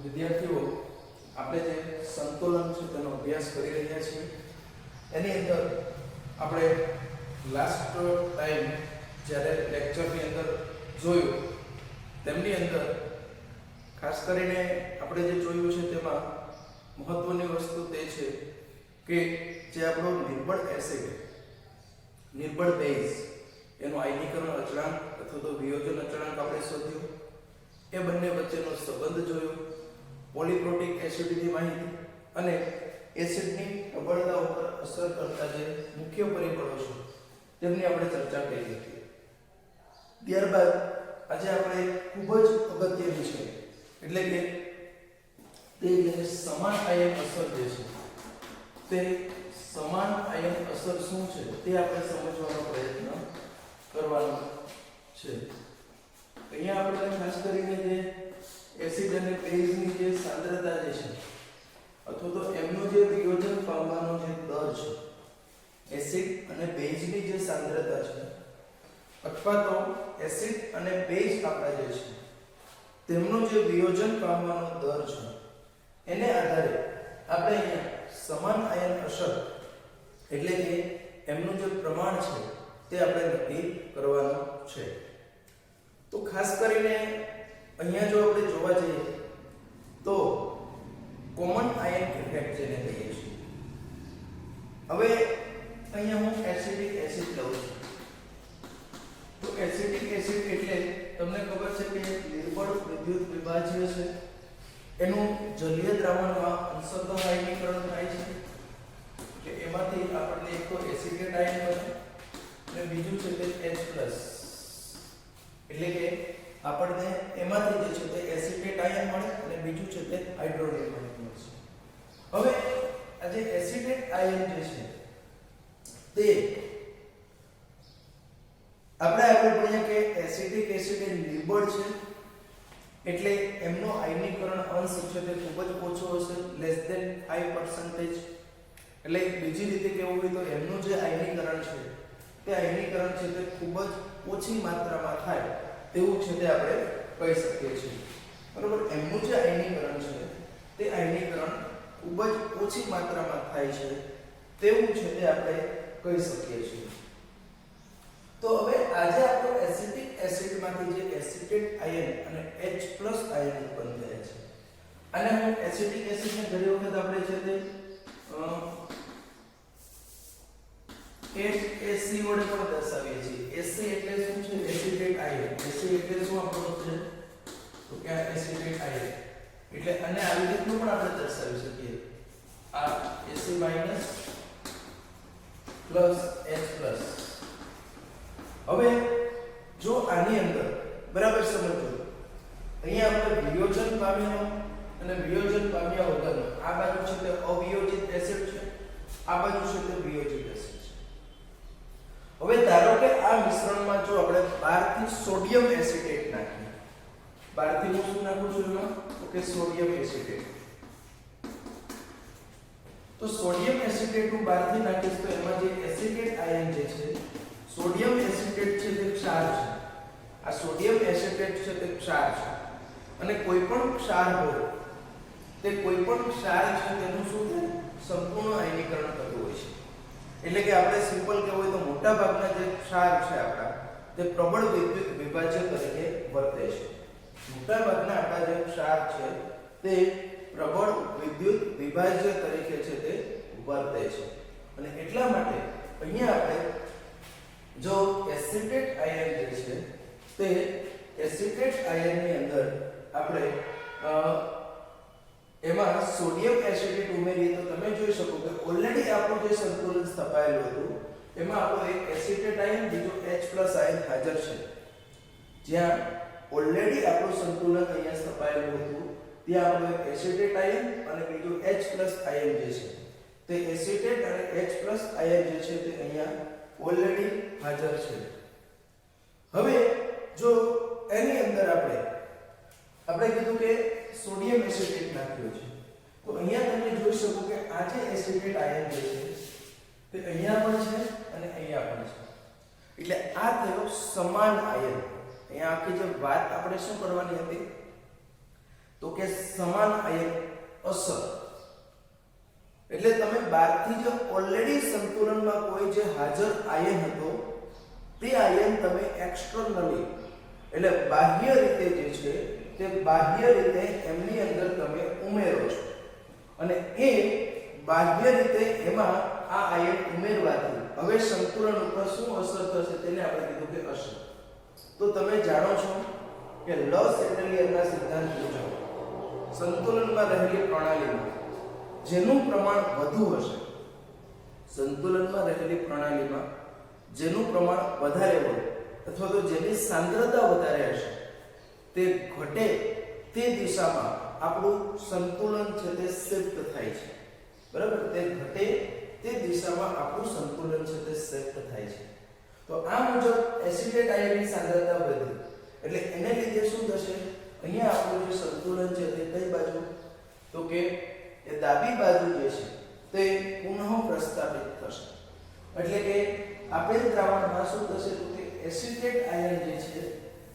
વિદ્યાર્થીઓ આપણે જે સંતુલન છે તેનો અભ્યાસ કરી રહ્યા છીએ એની અંદર આપણે લાસ્ટ ટાઈમ જ્યારે લેક્ચરની અંદર જોયું તેમની અંદર ખાસ કરીને આપણે જે જોયું છે તેમાં મહત્વની વસ્તુ તે છે કે જે આપણો નિર્બળ એસિડ નિર્બળ બેઝ એનું આયનીકરણ અચળાંક અથવા તો વિયોજન અચળાંક આપણે શોધ્યો એ બંને વચ્ચેનો સંબંધ જોયો પોલીપ્રોટિક એસિડની માહિતી અને એસિડની પ્રબળતા ઉપર અસર કરતા જે મુખ્ય પરિબળો છે તેમની આપણે ચર્ચા કરી હતી। ત્યારબાદ આજે આપણે ખૂબ જ અગત્યની છે એટલે કે તે જે સમાન આયન અસર જે છે તે સમાન આયન અસર શું છે તે આપણે સમજવાનો પ્રયત્ન કરવાનો છે। અહીંયા આપણે ખાસ કરીને જે એસિડ અને બેઝની જે સાંદ્રતા જે છે અથવા તો એમનું જે વિયોજન પામવાનો જે દર છે એસિડ અને બેઝની જે સાંદ્રતા છે અથવા તો એસિડ અને બેઝ આપણા જે છે તેમનો જે વિયોજન પામવાનો દર છે એને આધારે આપણે અહીંયા સમાન આયન અસર એટલે કે એમનું જે પ્રમાણ છે તે આપણે નક્કી કરવાનું છે। તો ખાસ કરીને અહીંયા જો આપણે જોવા જઈએ તો કોમન આયન ઇફેક્ટ જેને કહીએ છીએ। હવે અહીંયા હું એસિડિક એસિડ લઉં છું તો એસિડિક એસિડ એટલે તમને ખબર છે કે નિર્બળ વિદ્યુત વિભાજ્ય છે એનું જલીય દ્રાવણમાં અંશતઃ આયનીકરણ થાય છે કે એમાંથી આપણને એક તો એસિડેટ આયન બને અને બીજું છે તે H+ એટલે કે આપણને એમાંથી જે છે તે એસિડેટ આયન મળે અને બીજું છે તે હાઇડ્રોજન આયન મળશે। હવે આ જે એસિડેટ આયન જે છે તે આપણે આગળ ભણ્યા કે એસિડિક એસિડ એ નિર્બળ છે એટલે એમનો આયનીકરણ અંશ છે તે ખૂબ જ ઓછો હશે લેસ ધેન 5%। એટલે બીજી રીતે કહેવું હોય તો એમનું જે આયનીકરણ છે તે આયનીકરણ છે તે ખૂબ જ ઓછી માત્રામાં થાય તેવું છે તે આપણે કહી શકીએ છીએ બરોબર। એમનું જે આયનીકરણ છે તે આયનીકરણ ખૂબ જ ઓછી માત્રામાં થાય છે તેવું છે તે આપણે કહી શકીએ છીએ। તો હવે આજે આપણો એસિડિક એસિડમાંથી જે એસિડેટ આયન અને H+ આયન ઉત્પન્ન થયા છે અને હું એસિડિક એસિડને ઘણી વખત આપણે છે તે HAC વડે પણ દર્શાવીએ છીએ। HC એટલે શું છે? એસિડેટ આયન। HC એટલે શું આપણો છે તો કે એસિડેટ આયન એટલે અને આવી રીતનું પણ આપણે દર્શાવી શકીએ આ AC- H+। હવે જો આની અંદર બરાબર સમજો અહીંયા આપણે વિયોજન પામ્યાનો અને વિયોજન પામ્યા વગરનો આ બાજુ છે તે અવિયોજિત એસિડ છે આ બાજુ છે તે વિયોજિત એસિડ છે। હવે ધારો કે આ મિશ્રણમાં જો આપણે બહારથી સોડિયમ એસિટેટ નાખીએ બહારથી હું શું નાખું છું એમાં તો કે સોડિયમ એસિટેટ તો સોડિયમ એસિટેટ હું બહારથી નાખીશ તો એમાં જે એસિડેટ આયન જે છે સોડિયમ એસિટેટ છે તે ક્ષાર છે આ સોડિયમ એસિટેટ છે તે ક્ષાર છે અને કોઈ પણ ક્ષાર હોય તે કોઈ પણ ક્ષાર છે તેનું શું છે સંપૂર્ણ આયનીકરણ થતું હોય છે એટલે કે આપણે સિમ્પલ કહેવું હોય તો મોટા ભાગના જે ક્ષાર છે આપણા તે પ્રબળ વિદ્યુત વિભાજ્ય તરીકે વર્તે છે મોટા ભાગના આપણા જે ક્ષાર છે તે પ્રબળ વિદ્યુત વિભાજ્ય તરીકે છે તે વર્તે છે અને એટલા માટે અહીંયા આપણે જો એસિડેટ આયન જે છે તે એસિડેટ આયનની અંદર આપણે એમાં સોડિયમ એસિડેટ ઉમેરીએ તો તમે જોઈ શકો કે ઓલરેડી આપણું જે સંતુલન સ્થપાયેલું હતું એમાં આપણો એક એસિડેટ આયન બીજો H+ આયન હાજર છે। જ્યાં ઓલરેડી આપણું સંતુલન અહીંયા સ્થપાયેલું હતું ત્યાં આપણો એક એસિડેટ આયન અને બીજો H+ આયન જે છે તે એસિડેટ અને H+ આયન જે છે તે અહીંયા ઓલરેડી હાજર છે। હવે જો એની અંદર આપણે કીધું કે સોડિયમ એસિટેટ નાખ્યો છે તો અહીંયા તમે જોઈ શકો કે આ જે એસિડેટ આયન જે છે તે અહીંયા પણ છે અને અહીંયા પણ છે એટલે આ થયો સમાન આયન। અહીંયા આખી જે વાત આપણે શું કરવાની હતી તો કે સમાન આયન અસર, એટલે તમે બહારથી જે ઓલરેડી સંતુલનમાં કોઈ જે હાજર આયન હતો તે આયન તમે એક્સટર્નલી એટલે બાહ્ય રીતે જે છે તે બાહ્ય રીતે એમની અંદર તમે ઉમેરો છો અને એ બાહ્ય રીતે એમાં આ આયન ઉમેરવાથી હવે સંતુલન ઉપર શું અસર થશે તેને આપણે કીધું કે અસર. તો તમે જાણો છો કે લોસ એટલિયરના સિદ્ધાંત મુજબ સંતુલનમાં રહેલી પ્રણાલીમાં જેનું પ્રમાણ વધુ હશે, સંતુલનમાં રહેલી પ્રણાલીમાં જેનું પ્રમાણ વધારે હોય અથવા તો જેની સાંદ્રતા વધારે હશે તે ઘટે તે દિશામાં આપણું સંતુલન છે તે શિફ્ટ થાય છે. બરાબર, તે ઘટે તે દિશામાં આપણું સંતુલન છે તે શિફ્ટ થાય છે. તો આ મુજબ એસિટેટ આયનની સાંદ્રતા વધે એટલે એને લીધે શું થશે, અહીંયા આપણું જે સંતુલન છે તે કઈ બાજુ, તો કે એ ડાબી બાજુ જે છે તે પુનઃ પ્રસ્થાપિત થશે. એટલે કે આપેલ દ્રાવણમાં શું થશે તો કે એસિટેટ આયન જે છે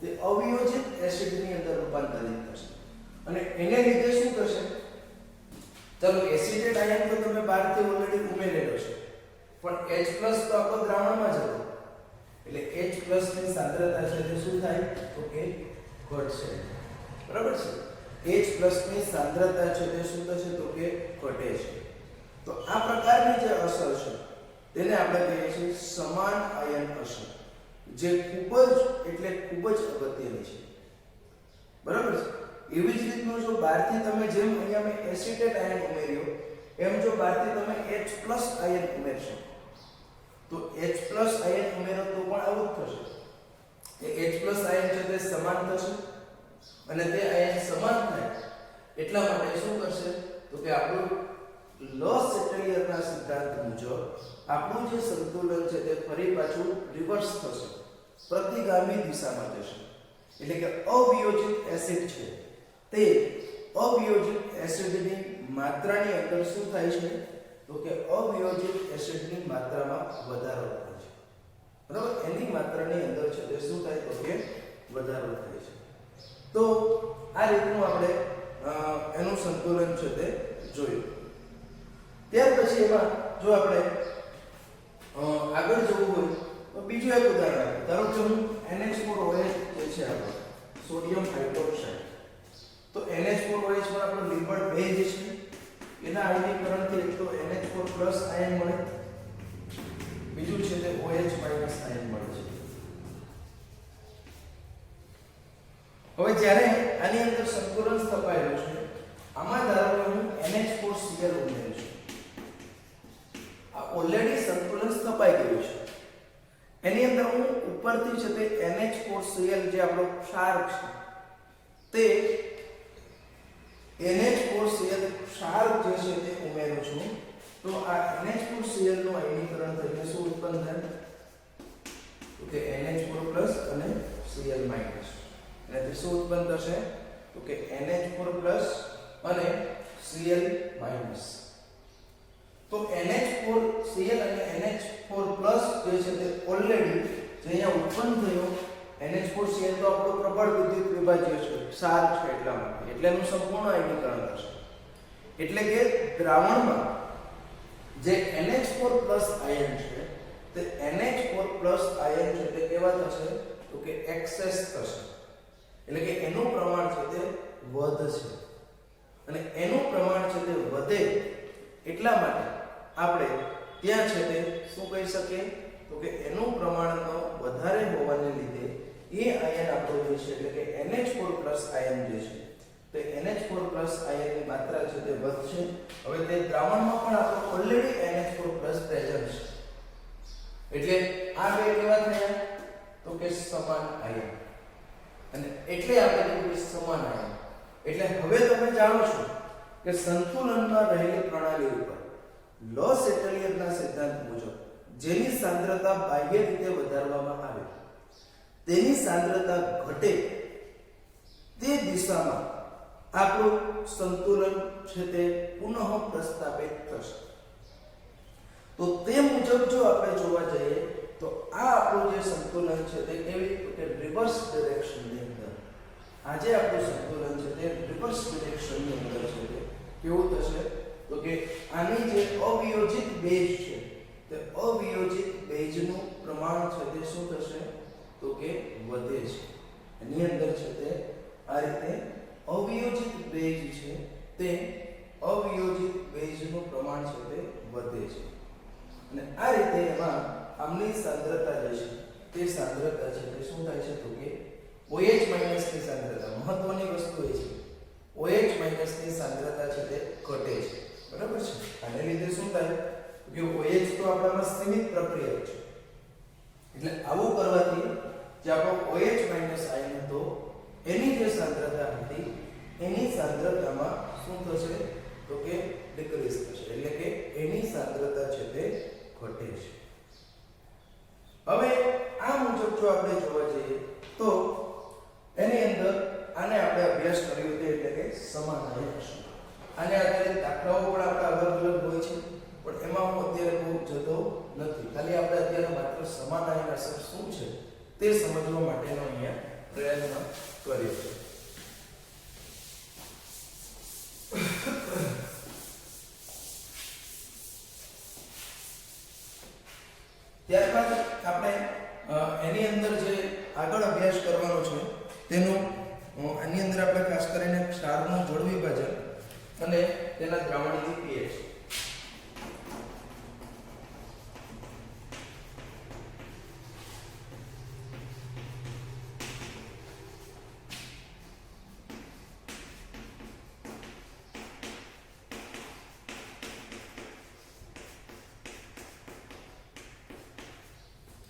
તે અવિયોજિત એસિડની અંદર રૂપાંતરિત થશે અને એને લીધે શું થશે, ચાલો એસિટેટ આયન તો તમે બહારથી ઓલરેડી ઉમેરેલો છે પણ H+ તો આપણો દ્રાવણમાં જ હતો એટલે H+ ની સાંદ્રતા છે તે શું થાય તો કે ઘટશે. બરાબર છે, H+ ની સાંદ્રતા છે તે શું થશે તો કે ઘટે છે. તો આ પ્રકારની જે અસર છે તેને આપણે કહીએ છીએ સમાન આયન અસર, જે ખૂબ જ એટલે ખૂબ જ અગત્યની છે. બરાબર છે, એવી જ રીતનું જો બહારથી તમે જેમ અહીંયા મેં એસિટેટ આયન ઉમેર્યો એમ જો બહારથી તમે H+ આયન ઉમેરશો તો H+ આયન ઉમેરો તો પણ આવું જ થશે. એ H+ આયન છે તે સમાન થશે અને તે આયન સમાન થાય એટલા માટે શું કરશે તો કે આપણું લોસ એટલિયરના સિદ્ધાંત મુજબ આપણું જે સંતુલન છે તે ફરી પાછું રિવર્સ થશે, પ્રતિગામી દિશામાં જશે. એટલે કે અવિયોજિત એસિડ છે તે અવિયોજિત એસિડની માત્રાની અંદર શું થાય છે તો કે અવિયોજિત એસિડની માત્રામાં વધારો થાય છે. બરાબર, એની માત્રાની અંદર છે તે શું થાય તો કે વધારો થાય છે. તો આ રીતનું આપણે એનું સંતુલન છે તે જોયું. ત્યાર પછી એમાં જો આપણે આગળ જવું હોય તો બીજું એક ઉદાહરણ આપો. ધારો કે હું NH4OH જે છે આપણો સોડિયમ હાઇડ્રોક્સાઇડ, તો NH4OH પર આપણો લિમ્બડ બેઝ છે એના આયનીકરણથી એક તો NH4+ આયન મળે, બીજું છે તે OH- આયન મળે છે. હવે જ્યારે આની અંદર સંતુલન સ્થપાયેલું છે આમાં ધારો કે હું NH4Cl ઉમેરું છું, આ ઓલરેડી સંતુલન સ્થપાઈ ગયું છે, એની અંદર હું ઉપરથી છે તે NH4Cl જે આપણો ક્ષાર છે તે NH4Cl ક્ષાર જે છે તે ઉમેરું છું. તો આ NH4Cl નું આયનીકરણ થઈને શું ઉત્પન્ન થાય તો કે NH4+ અને Cl- એટલે શું ઉત્પન્ન થશે તો કે NH4+ અને Cl-. તો NH4Cl અને NH4+ જે છે તે ઓલરેડી જે અહીંયા ઉત્પન્ન થયો NH4Cl તો આપણો પ્રબળ વિદ્યુત વિભાજ્ય છે, ક્ષાર છે એટલા માટે, એટલે એનું સંપૂર્ણ આયનીકરણ થશે. એટલે કે દ્રાવણમાં જે NH4+ આયન છે તે NH4+ આયન છે તે કેવા થશે તો કે એક્સેસ થશે, એટલે કે એનું પ્રમાણ છે તે વધશે અને એનું પ્રમાણ છે તે વધે એટલા માટે આપણે ત્યાં છે તે શું કહી શકીએ તો કે એનું પ્રમાણ વધારે હોવાને લીધે એ આયન આપણો જે છે એટલે કે NH4+ આયન જે છે તે NH4+ આયનની માત્રા છે તે વધશે. હવે તે દ્રાવણમાં પણ આપણો ઓલરેડી NH4+ પ્રેઝન્ટ છે એટલે આ બે કેવા થયા તો કે સમાન આયન, અને એટલે આપણે કીધું સમાન આયન. એટલે હવે તમે જાણો છો કે સંતુલનમાં રહેલી પ્રણાલી ઉપર લોસ એટલિયરના સિદ્ધાંત મુજબ જેની સાંદ્રતા બાહ્ય રીતે વધારવામાં આવે તેની સાંદ્રતા ઘટે તે દિશામાં આપણું સંતુલન છે તે પુનઃ પ્રસ્થાપિત થશે. તો તે મુજબ જો આપણે જોવા જઈએ તો આ આપણું જે સંતુલન છે તે કેવી રીતે રિવર્સ ડિરેક્શનની અંદર આજે આપણું સંતુલન છે તે રિવર્સ ડિરેક્શનની અંદર છે તે કેવું થશે તો કે આની જે અવિયોજિત બેઝ છે તે અવિયોજિત બેઝનું પ્રમાણ છે તે શું થશે તો કે વધે છે. એની અંદર છે તે આ રીતે અવિયોજિત બેઝ છે તે અવિયોજિત બેઝનું પ્રમાણ છે તે વધે છે અને આ રીતે એમાં આમની સાંદ્રતા જે છે તે સાંદ્રતા છે તે શું થાય છે તો કે OH- ની સાંદ્રતા મહત્વની વસ્તુ એ છે OH- ની સાંદ્રતા છે તે ઘટે છે. બરાબર છે. આને લીધે શું થાય કે OH તો આપણામાં સીમિત પ્રક્રિયા છે એટલે આવું કરવાથી જે આપણો OH- આયન હતો એની જે સાંદ્રતા હતી એની સાંદ્રતામાં શું થશે તો કે ડિક્રીઝ થશે એટલે કે એની સાંદ્રતા છે તે ઘટે છે. હવે આ મુજબ જો આપણે જોવા જઈએ તો એની અંદર આને આપણે અભ્યાસ કર્યો છે એટલે કે સમાનાયન અસર. આને આધારિત દાખલાઓ પણ આપણા અલગ અલગ હોય છે પણ એમાં હું અત્યારે બહુ જતો નથી. ખાલી આપણે અત્યારે માત્ર સમાનાયન અસર શું છે તે સમજવા માટેનો અહીંયા પ્રયત્ન કર્યો છે. ત્યારબાદ આપણે એની અંદર જે આગળ અભ્યાસ કરવાનો છે તેનો આની અંદર આપણે ખાસ કરીને ક્ષારનું જળ વિભાજન અને તેના દ્રાવણની pH.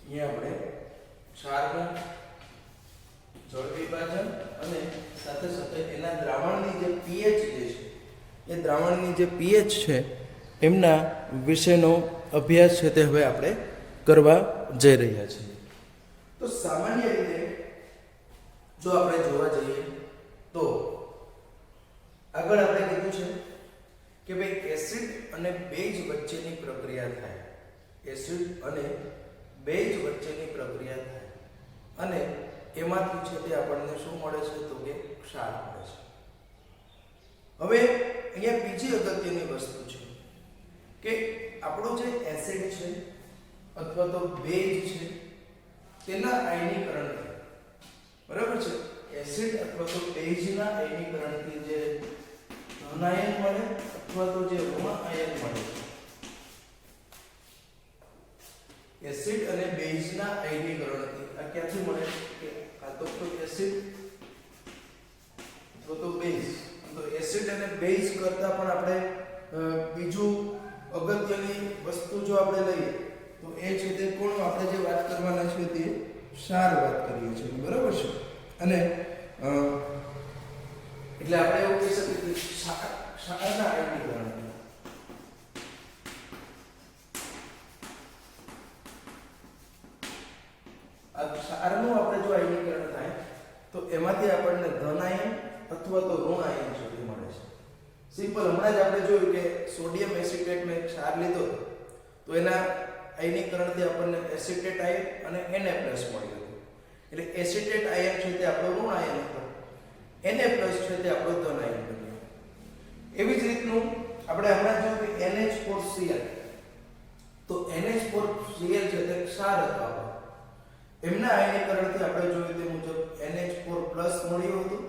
અહીંયા આપણે ક્ષારનું જળ વિભાજન અને સાથે સાથે એના દ્રાવણની જે pH જે છે એ દ્રાવણની જે pH છે એમના વિશેનો અભ્યાસ છે તે હવે આપણે કરવા જઈ રહ્યા છીએ. તો સામાન્ય રીતે જો આપણે જોવા જઈએ તો આગળ આપણે કીધું છે કે ભાઈ એસિડ અને બેઝ વચ્ચેની પ્રક્રિયા થાય. એસિડ અને બેઝ વચ્ચેની પ્રક્રિયા થાય અને એમાંથી છે તે આપણને શું મળે છે તો કે ક્ષાર મળે છે. હવે અહીંયા બીજી અગત્યની વસ્તુ છે કે આપણું જે એસિડ છે અથવા તો બેઝ છે તેના આયનીકરણથી બરાબર છે એસિડ અથવા તો બેઝના આયનીકરણથી જે ધન આયન મળે અથવા તો જે ઋણ આયન મળે એસિડ અને બેઝના આયનીકરણથી આ ક્યાંથી મળે કે આ તો એસિડ અથવા તો બેઝ. તો એસિડ અને બેઝ કરતા પણ આપણે બીજું અગત્યની વસ્તુ જો આપણે લઈએ તો એ છે તે કોણ આપણે જે વાત કરવાના છે તે ક્ષાર વાત કરીએ છીએ. બરાબર છે. અને એટલે આપણે એવું કહી શકીએ કે ક્ષારના આયનીકરણ આ ક્ષારનું આપણે જો આયનીકરણ થાય તો એમાંથી આપણને ધન આયન અથવા તો ઋણ આયન સુધી મળે છે. સિમ્પલ હમણાં જ આપણે જોયું કે સોડિયમ એસિટેટ મેં ક્ષાર લીધો તો એના આયનીકરણથી આપણને એસિટેટ આયન અને Na+ મળ્યું હતું. એટલે એસિટેટ આયન છે તે આપણો ઋણ આયન હતો, Na+ છે તે આપણો ધન આયન બન્યો. એવી જ રીતનું આપણે હમણાં જોયું કે NH4Cl તો NH4Cl છે તે ક્ષાર હતો આપણો. એમના આયનીકરણથી આપણે જોયું તે મુજબ NH4+ મળ્યું હતું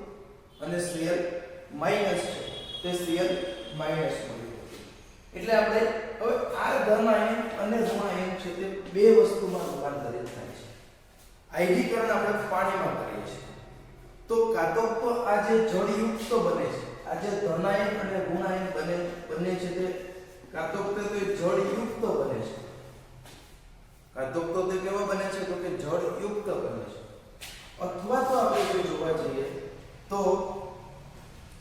અને Cl- છે તે Cl- મળ્યું હતું. એટલે આપણે હવે આ ધન આયન અને ઋણ આયન છે તે બે વસ્તુમાં રૂપાંતરિત થાય છે. આયનીકરણ આપણે પાણીમાં કરીએ છીએ તો કાં તો આ જે જળયુક્ત બને છે, આ જે ધન આયન અને ઋણ આયન બને છે તે કાં તો તે જળયુક્ત બને છે, કાં તો તે કેવા બને છે તો કે જળયુક્ત બને છે. અથવા તો આપણે જો જોવા જઈએ તો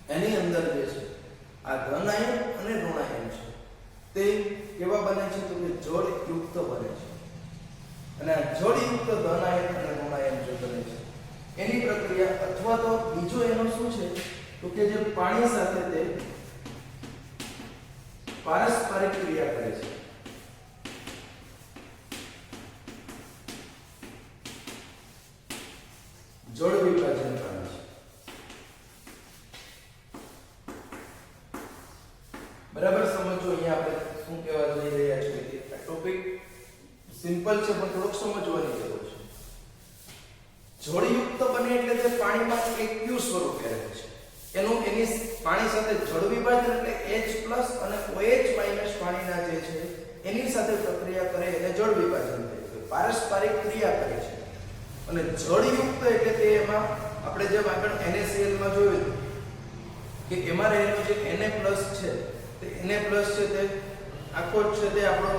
એની અંદર જે છે આ ધન આયન અને ઋણ આયન છે તે કેવા બને છે તો કે જળયુક્ત બને છે. અને આ જળયુક્ત ધન આયન અને ઋણ આયન જે બને છે એની પ્રક્રિયા અથવા તો બીજો એનો શું છે તો કે જે પાણી સાથે તે પારસ્પરિક ક્રિયા કરે છે. જળ વિભાજન પામે છે. બરાબર સમજો અહીંયા આપણે શું કહેવા જઈ રહ્યા છીએ આ ટોપિક સિમ્પલ છે પણ થોડોક સમજવાની જરૂર છે જળયુક્ત બને એટલે તે પાણીમાં એક્યુ સ્વરૂપે રહે છે એની પાણી સાથે જળ વિભાજન એટલે H+ અને OH- પાણીના જે છે એની સાથે પ્રક્રિયા કરે એટલે જળ વિભાજન થાય છે પારસ્પરિક ક્રિયા કરે છે અને જળયુક્ત એટલે તે એમાં આપણે જેમ આગળ NaCl માં જોયું કે એમાં રહેલો જે Na+ છે તે Na+ છે તે આખો છે તે આપણો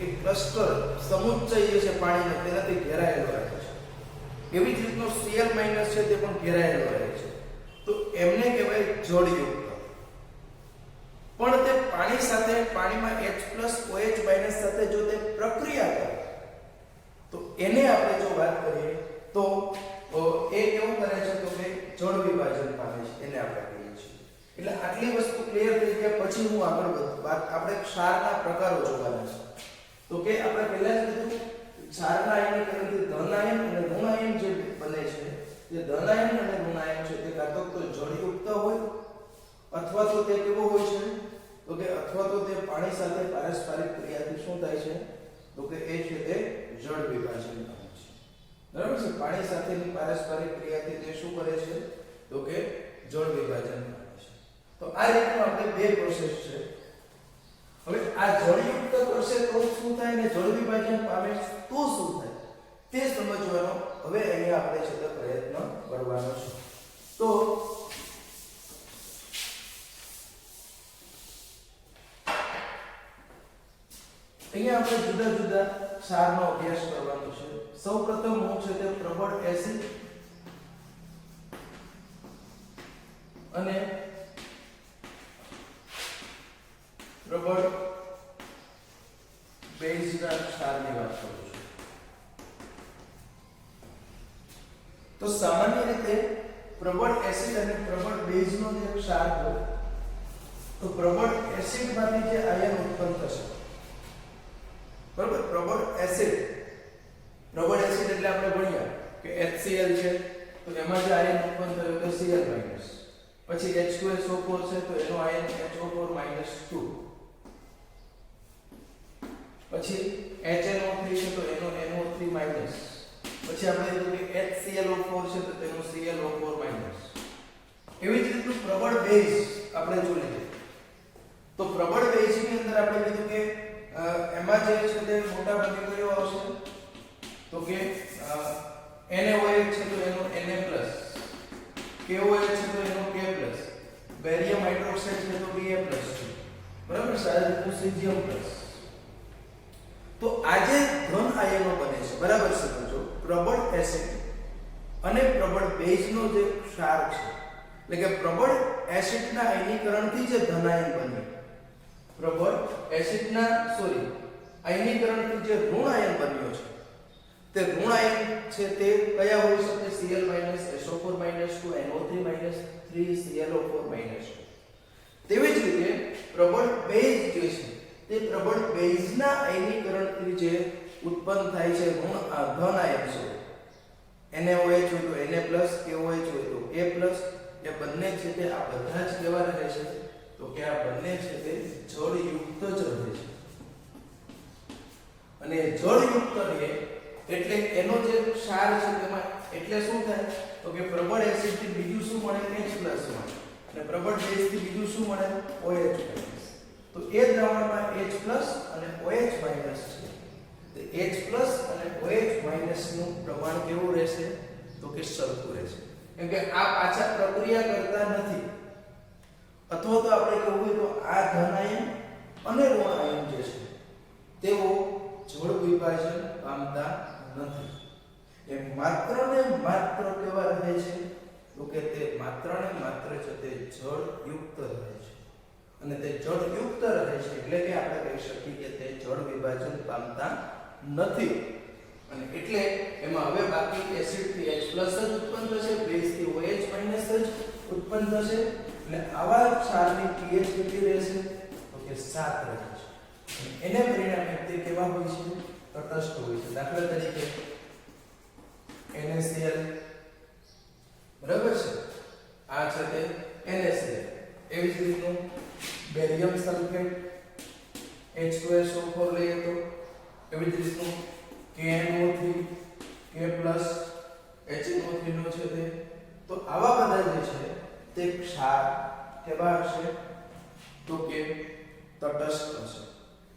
એક ક્લસ્ટર સમુચ્ચય છે પાણીનો તેનાથી ઘેરાયેલો રહે છે એવી જ રીતનો Cl- છે તે પણ ઘેરાયેલો રહે છે તો એમને કહેવાય જળયુક્ત પણ તે પાણી સાથે પાણીમાં H+ OH- સાથે જો તે પ્રક્રિયા કરે તો એને આપણે જો વાત કરીએ તો એ કેવું કરે છે તો કે જળ વિભાજન પામે છે એને આપણે કહીએ છીએ એટલે આટલી વસ્તુ ક્લિયર થઈ ગયા પછી હું આગળ વાત આપણે ક્ષારના પ્રકારો જોવાના છે તો કે આપણે પહેલા જ કીધું ક્ષારના આયનીકરણથી ધન આયન અને ઋણ આયન જે બને છે તે ધન આયન અને ઋણ આયન છે તે કાં તો જળયુક્ત હોય અથવા તો તે કેવો હોય છે તો કે અથવા તો તે પાણી સાથે પારસ્પરિક ક્રિયાથી શું થાય છે તો કે એ છે તે જળ વિભાજન પામે છે બરાબર છે પાણી સાથેની પારસ્પરિક ક્રિયાથી તે શું કરે છે તો કે જળ વિભાજન પામે છે તો આ રીતનું આપણે બે પ્રોસેસ છે હવે આ જળયુક્ત કરશે તો શું થાય ને જળ વિભાજન પામે તો શું થાય તે સમજવાનો હવે અહીંયા આપણે છે તે પ્રયત્ન કરવાનો છે તો અહીંયા આપણે જુદા જુદા ક્ષારનો અભ્યાસ કરવાનો છે સૌપ્રથમ હું છે તે પ્રબળ એસિડ અને પ્રબળ બેઝના ક્ષારની વાત કરું છું તો સામાન્ય રીતે પ્રબળ એસિડ અને પ્રબળ બેઝનો જે ક્ષાર હોય તો પ્રબળ એસિડમાંથી જે આયન ઉત્પન્ન થશે બરાબર પ્રબળ એસિડ એટલે આપણે ભણ્યા કે HCl છે તો એમાં જે આયન ઉત્પન્ન થયો તો Cl- પછી H2SO4 છે તો એનો આયન HO4 2 પછી HNO3 છે તો એનો NO3 પછી આપણે કીધું કે HClO4 છે તો તેનો ClO4 એવી જ રીતનું પ્રબળ બેઝ આપણે જોઈ લીધું તો પ્રબળ બેઝની અંદર આપણે કીધું કે એમાં જે છે તે મોટા ભાગે કયો આવશે તો કે NaOH છે તો એનો Na+, KOH છે તો એનો K+, બેરિયમ હાઇડ્રોક્સાઇડ છે તો Ba+, બરાબર સાયન્સનું Cesium+. તો આજે ધન આયનો બને છે બરાબર સમજો પ્રબળ એસિડ અને પ્રબળ બેઝનો જે ક્ષાર છે એટલે કે પ્રબળ એસિડના આયનીકરણથી જે ધન આયન બને પ્રબળ એસિડના આયનીકરણથી જે ઋણ આયન બન્યો છે તે ઋણ આયન છે તે કયા હોઈ શકે Cl- SO4 - 2 NO3 - 3 ClO4 - 2 તેવી જ રીતે પ્રબળ બેઝ જે છે તે પ્રબળ બેઝના આયનીકરણથી જે ઉત્પન્ન થાય છે ધન આયન છે NaOH હોય તો Na+, KOH હોય તો A+, એ બંને છે તે આ બધા જ કેવા રહે છે તો કે આ બંને છે તે જળયુક્ત જ રહે છે અને જળયુક્ત રહે એટલે એનો જે ક્ષાર છે તેમાં એટલે શું થાય તો કે પ્રબળ એસિડ થી બીજું શું મળે H+ મળે અને પ્રબળ બેઝ થી બીજું શું મળે OH- તો એ દ્રાવણમાં H+ અને OH- છે તે H+ અને OH- નું પ્રમાણ કેવું રહેશે તો કે સરખું રહેશે કેમ કે આ પાછા પ્રક્રિયા કરતા નથી અથવા તો આપણે કહેવું હોય તો આ ધન આયન અને ઋણ આયન જે છે તેઓ જળ વિભાજન પામતા નથી એ માત્ર ને માત્ર કેવા રહે છે તો કે તે માત્ર ને માત્ર છે તે જળયુક્ત રહે છે અને તે જળયુક્ત રહે છે એટલે કે આપણે કહી શકીએ કે તે જળ વિભાજન પામતા નથી અને એટલે એમાં હવે બાકી એસિડ થી H+ જ ઉત્પન્ન થશે બેઝ થી OH- જ ઉત્પન્ન થશે અને આવા ક્ષારની pH કેટલી રહેશે તો કે 7 રહે છે એને પરિણામે તે કેવા હોય છે તટસ્થ હોય છે દાખલા તરીકે NaCl બરાબર છે આ છે તે NaCl એવી જ રીતનું બેરિયમ સલ્ફેટ H2SO4 લઈએ તો એવી જ રીતનું KNO3 K+ HNO3 નો છે તે તો આવા બધા જે છે તે ક્ષાર કેવા હશે તો કે તટસ્થ હશે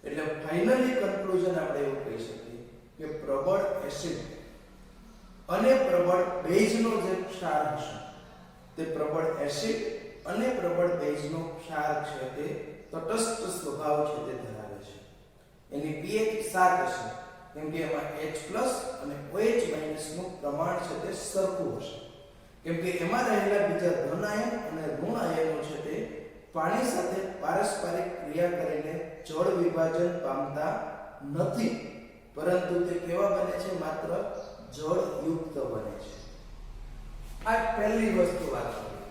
એટલે ફાઇનલી કન્ક્લુઝન આપણે એવું કહી શકીએ કે પ્રબળ એસિડ અને પ્રબળ બેઝનો જે ક્ષાર હશે તે પ્રબળ એસિડ અને પ્રબળ બેઝનો ક્ષાર છે તે તટસ્થ સ્વભાવ છે તે ધરાવે છે એની pH 7 હશે કેમ કે એમાં H+ અને OH- નું પ્રમાણ છે તે સરખું હશે કેમ કે એમાં રહેલા બીજા ધન આયન અને ઋણ આયનો છે તે પાણી સાથે પારસ્પરિક ક્રિયા કરીને જળ વિભાજન પામતા નથી પરંતુ તે કેવા બને છે માત્ર જળ યુક્ત બને છે આ પહેલી વસ્તુ વાત કરી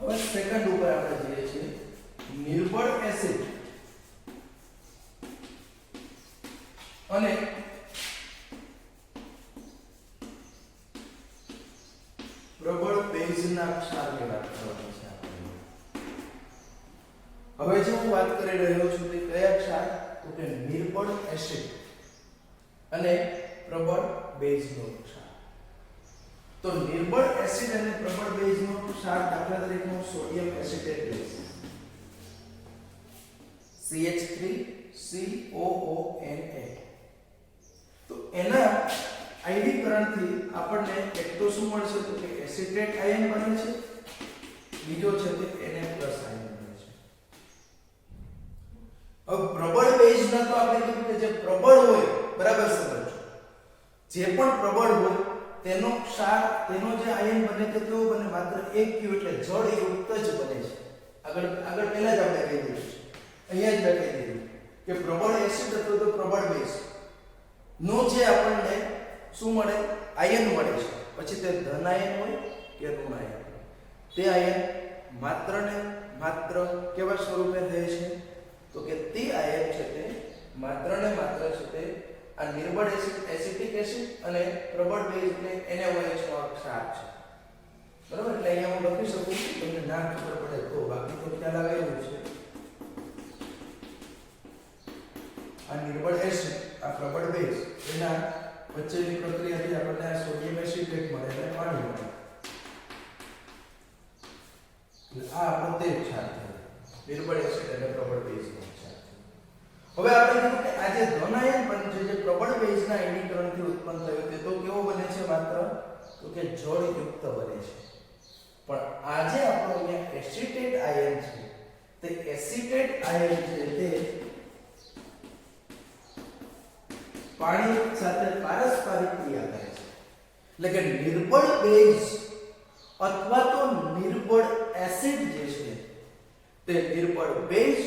હવે સેકન્ડ ઉપર આપણે જઈએ છીએ નિર્બળ એસિડ અને પ્રબળ બેઝના ક્ષારની વાત કરવાની છે આપણે હવે જે હું વાત કરી રહ્યો છું તે કયા ક્ષાર તો કે નિર્બળ એસિડ અને પ્રબળ બેઝનો ક્ષાર તો નિર્બળ એસિડ અને પ્રબળ બેઝનો ક્ષાર દાખલા તરીકે સોડિયમ એસિટેટ લઈશ CH3COONA તો એના આયનીકરણથી આપણને એક તો શું મળશે તો કે એસિટેટ આયન બને છે બીજો છે તે Na+ આયન બને છે હવે પ્રબળ બેઝના તો આપણે કીધું કે જે પ્રબળ હોય બરાબર સમજો જે પણ પ્રબળ હોય તેનો ક્ષાર તેનો જે આયન બને તે કેવો બને માત્ર એક Q એટલે જળ યુક્ત જ બને છે આગળ પહેલા જ આપણે કહી દીધું છે અહીંયા જ લખી દીધું કે પ્રબળ એસિડ અથવા તો પ્રબળ બેઝ નો જે આપણને શું મળે આયન મળે છે પછી તે ધન આયન હોય કે ઋણ આયન તે આયન માત્ર ને માત્ર કેવા સ્વરૂપે રહે છે તો કે તે આયન છે તે માત્ર ને માત્ર છે તે આ નિર્બળ એસિડ એસિટિક એસિડ અને પ્રબળ બેઝ એટલે NaOH નો ક્ષાર છે બરાબર એટલે અહીંયા હું લખી શકું તમને ના ખબર પડે તો બાકી તો ખ્યાલ આવે એવું છે આ નિર્બળ એસિડ આ પ્રબળ બેઝ એના વચ્ચેની પ્રક્રિયાથી આપણને આ સોડિયમ એસિટેટ મળે અને પાણી મળે એટલે આ આપણો તે ક્ષાર છે નિર્બળ એસિડ અને પ્રબળ બેઝનો ક્ષાર હવે આપણે કીધું કે આ જે ધન આયન બને છે જે પ્રબળ બેઝના આયનીકરણથી ઉત્પન્ન થયો તે તો કેવો બને છે માત્ર તો કે જળ યુક્ત બને છે પણ આ જે આપણો અહીંયા એસિટેટ આયન છે તે એસિટેટ આયન છે તે પાણી સાથે પારસ્પરિક ક્રિયા કરે છે એટલે કે નિર્બળ બેઝ અથવા તો નિર્બળ એસિડ જે છે તે નિર્બળ બેઝ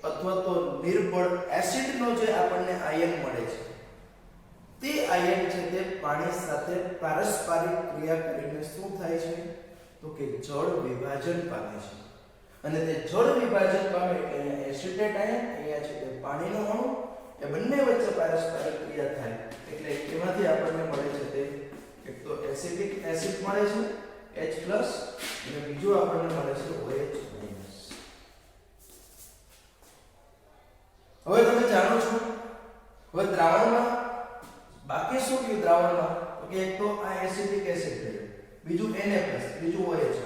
અથવા તો નિર્બળ એસિડનો જે આપણને આયન મળે છે તે આયન છે તે પાણી સાથે પારસ્પરિક ક્રિયા કરીને શું થાય છે તો કે જળ વિભાજન પામે છે અને તે જળ વિભાજન પામે એટલે અહીંયા એસિટેટ આયન અહીંયા છે તે પાણીનો અણુ એ બંને વચ્ચે પારસ્પરિક ક્રિયા થાય એટલે એમાંથી આપણને મળે છે તે એક તો એસિડિક એસિડ મળે છે H+ અને બીજું આપણને મળે છે OH-. હવે તમે જાણો છો હવે દ્રાવણમાં બાકી શું થયું દ્રાવણમાં તો કે એક તો આ એસિડિક એસિડ રહ્યું બીજું Na+ બીજું OH-.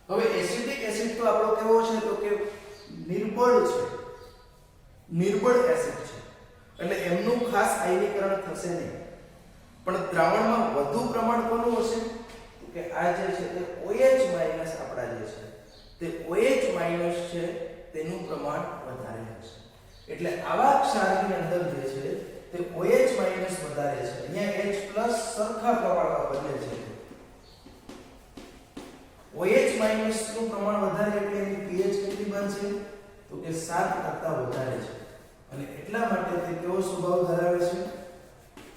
હવે એસિડિક એસિડ તો આપણો કેવો છે તો કે નિર્બળ છે નિર્બળ એસિડ છે એટલે એમનું ખાસ આયનીકરણ થશે નહીં પણ દ્રાવણમાં વધુ પ્રમાણ કોનું હશે તો કે આ જે છે તે OH- આપણા જે છે તે OH- છે તેનું પ્રમાણ વધારે હશે એટલે આવા ક્ષારની અંદર જે છે તે OH- વધારે છે અહીંયા H+ સરખા પ્રમાણમાં બદલે છે OH- નું પ્રમાણ વધારે એટલે એની pH કેટલી બનશે તો કે 7 કરતા વધારે છે અને એટલા માટે તે કેવો સ્વભાવ ધરાવે છે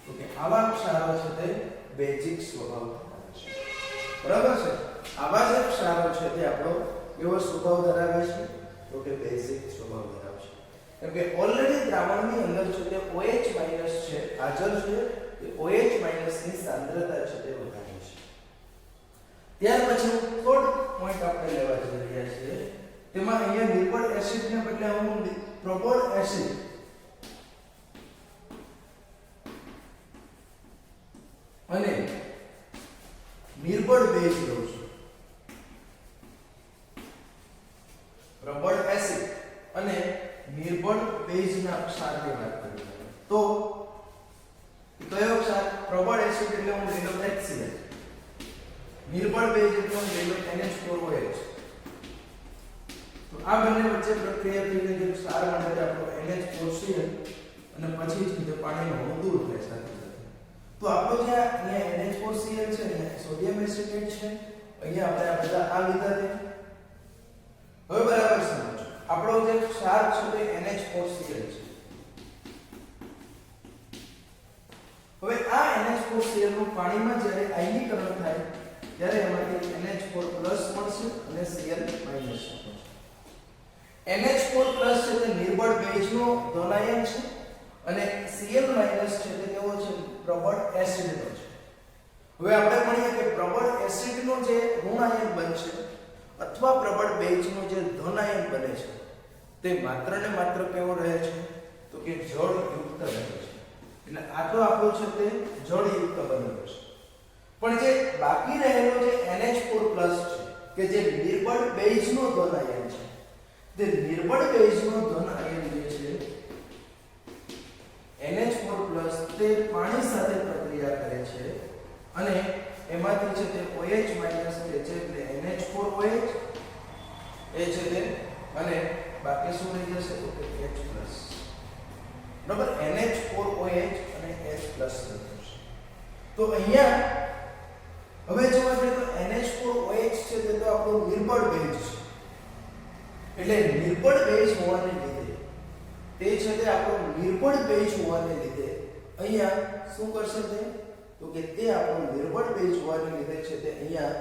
તો કે આવા ક્ષારો છે તે બેઝિક સ્વભાવ ધરાવે છે બરાબર છે આવા જે ક્ષારો છે તે આપણો કેવો સ્વભાવ ધરાવે છે તો કે બેઝિક સ્વભાવ ધરાવે છે કેમ કે ઓલરેડી દ્રાવણની અંદર છે તે OH- છે હાજર છે તે OH- ની સાંદ્રતા છે તે વધારે છે ત્યાર પછી થર્ડ પોઈન્ટ આપણે લેવા જઈ રહ્યા છીએ તેમાં અહીંયા નિર્બળ એસિડને બદલે હું પ્રબળ એસિડ અને નિર્બળ બેઝ લઉં છું. પ્રબળ એસિડ અને નિર્બળ બેઝના ક્ષારની વાત કરીએ તો કયો ક્ષાર? પ્રબળ એસિડ એટલે હું લઈ લઉં HCl, નિર્બળ બેઝ એટલે હું લઈ લઉં NH4OH. તો આ બંને વચ્ચે પ્રક્રિયા થઈને જે ક્ષાર મળે છે આપણો NH4Cl અને પછી જ પાણીનો અણુ દૂર થાય સાથે સાથે. તો આપણો જે અહીંયા NH4Cl છે ને સોડિયમ એસિટેટ છે, અહીંયા આપણે આ બધા આ લીધા છે. હવે બરાબર સમજો, આપણો જે ક્ષાર છે તે NH4Cl છે. હવે આ NH4Cl નું પાણીમાં જ્યારે આયનીકરણ થાય ત્યારે એમાંથી NH4+ મળશે અને Cl- મળશે. NH4+ છે તે નિર્બળ બેઝનો ધનાયન છે અને Cl- છે તે કેવો છે? પ્રબળ એસિડનો છે. હવે આપણે ભણીએ કે પ્રબળ એસિડનો જે ઋણાયન બનશે અથવા પ્રબળ બેઝનો જે ધનાયન બને છે તે માત્ર ને માત્ર કેવો રહે છે? તો કે જળયુક્ત રહે છે. એટલે આ તો આપણો છે તે જળયુક્ત બનેલો છે. પણ જે બાકી રહેલો જે NH4+ છે કે જે નિર્બળ બેઝનો ધનાયન છે, તે નિર્બળ બેઝનો ધનાયન જે છે NH4+ તે પાણી સાથે પ્રક્રિયા કરે છે અને એમાંથી છે તે OH- કે છે એટલે NH4OH એ છે તે અને બાકી શું રહી જશે? તો કે H+. બરાબર, NH4OH અને H+ રહી જશે. તો અહીંયા હવે જોવા જઈએ તો NH4OH છે તે તો આપણો નિર્બળ બેઝ છે. એટલે નિર્બળ બેઝ હોવાને લીધે તે છે તે આપણો નિર્બળ બેઝ હોવાને લીધે અહીંયા શું કરશે તે? તો કે તે આપણો નિર્બળ બેઝ હોવાને લીધે છે તે અહીંયા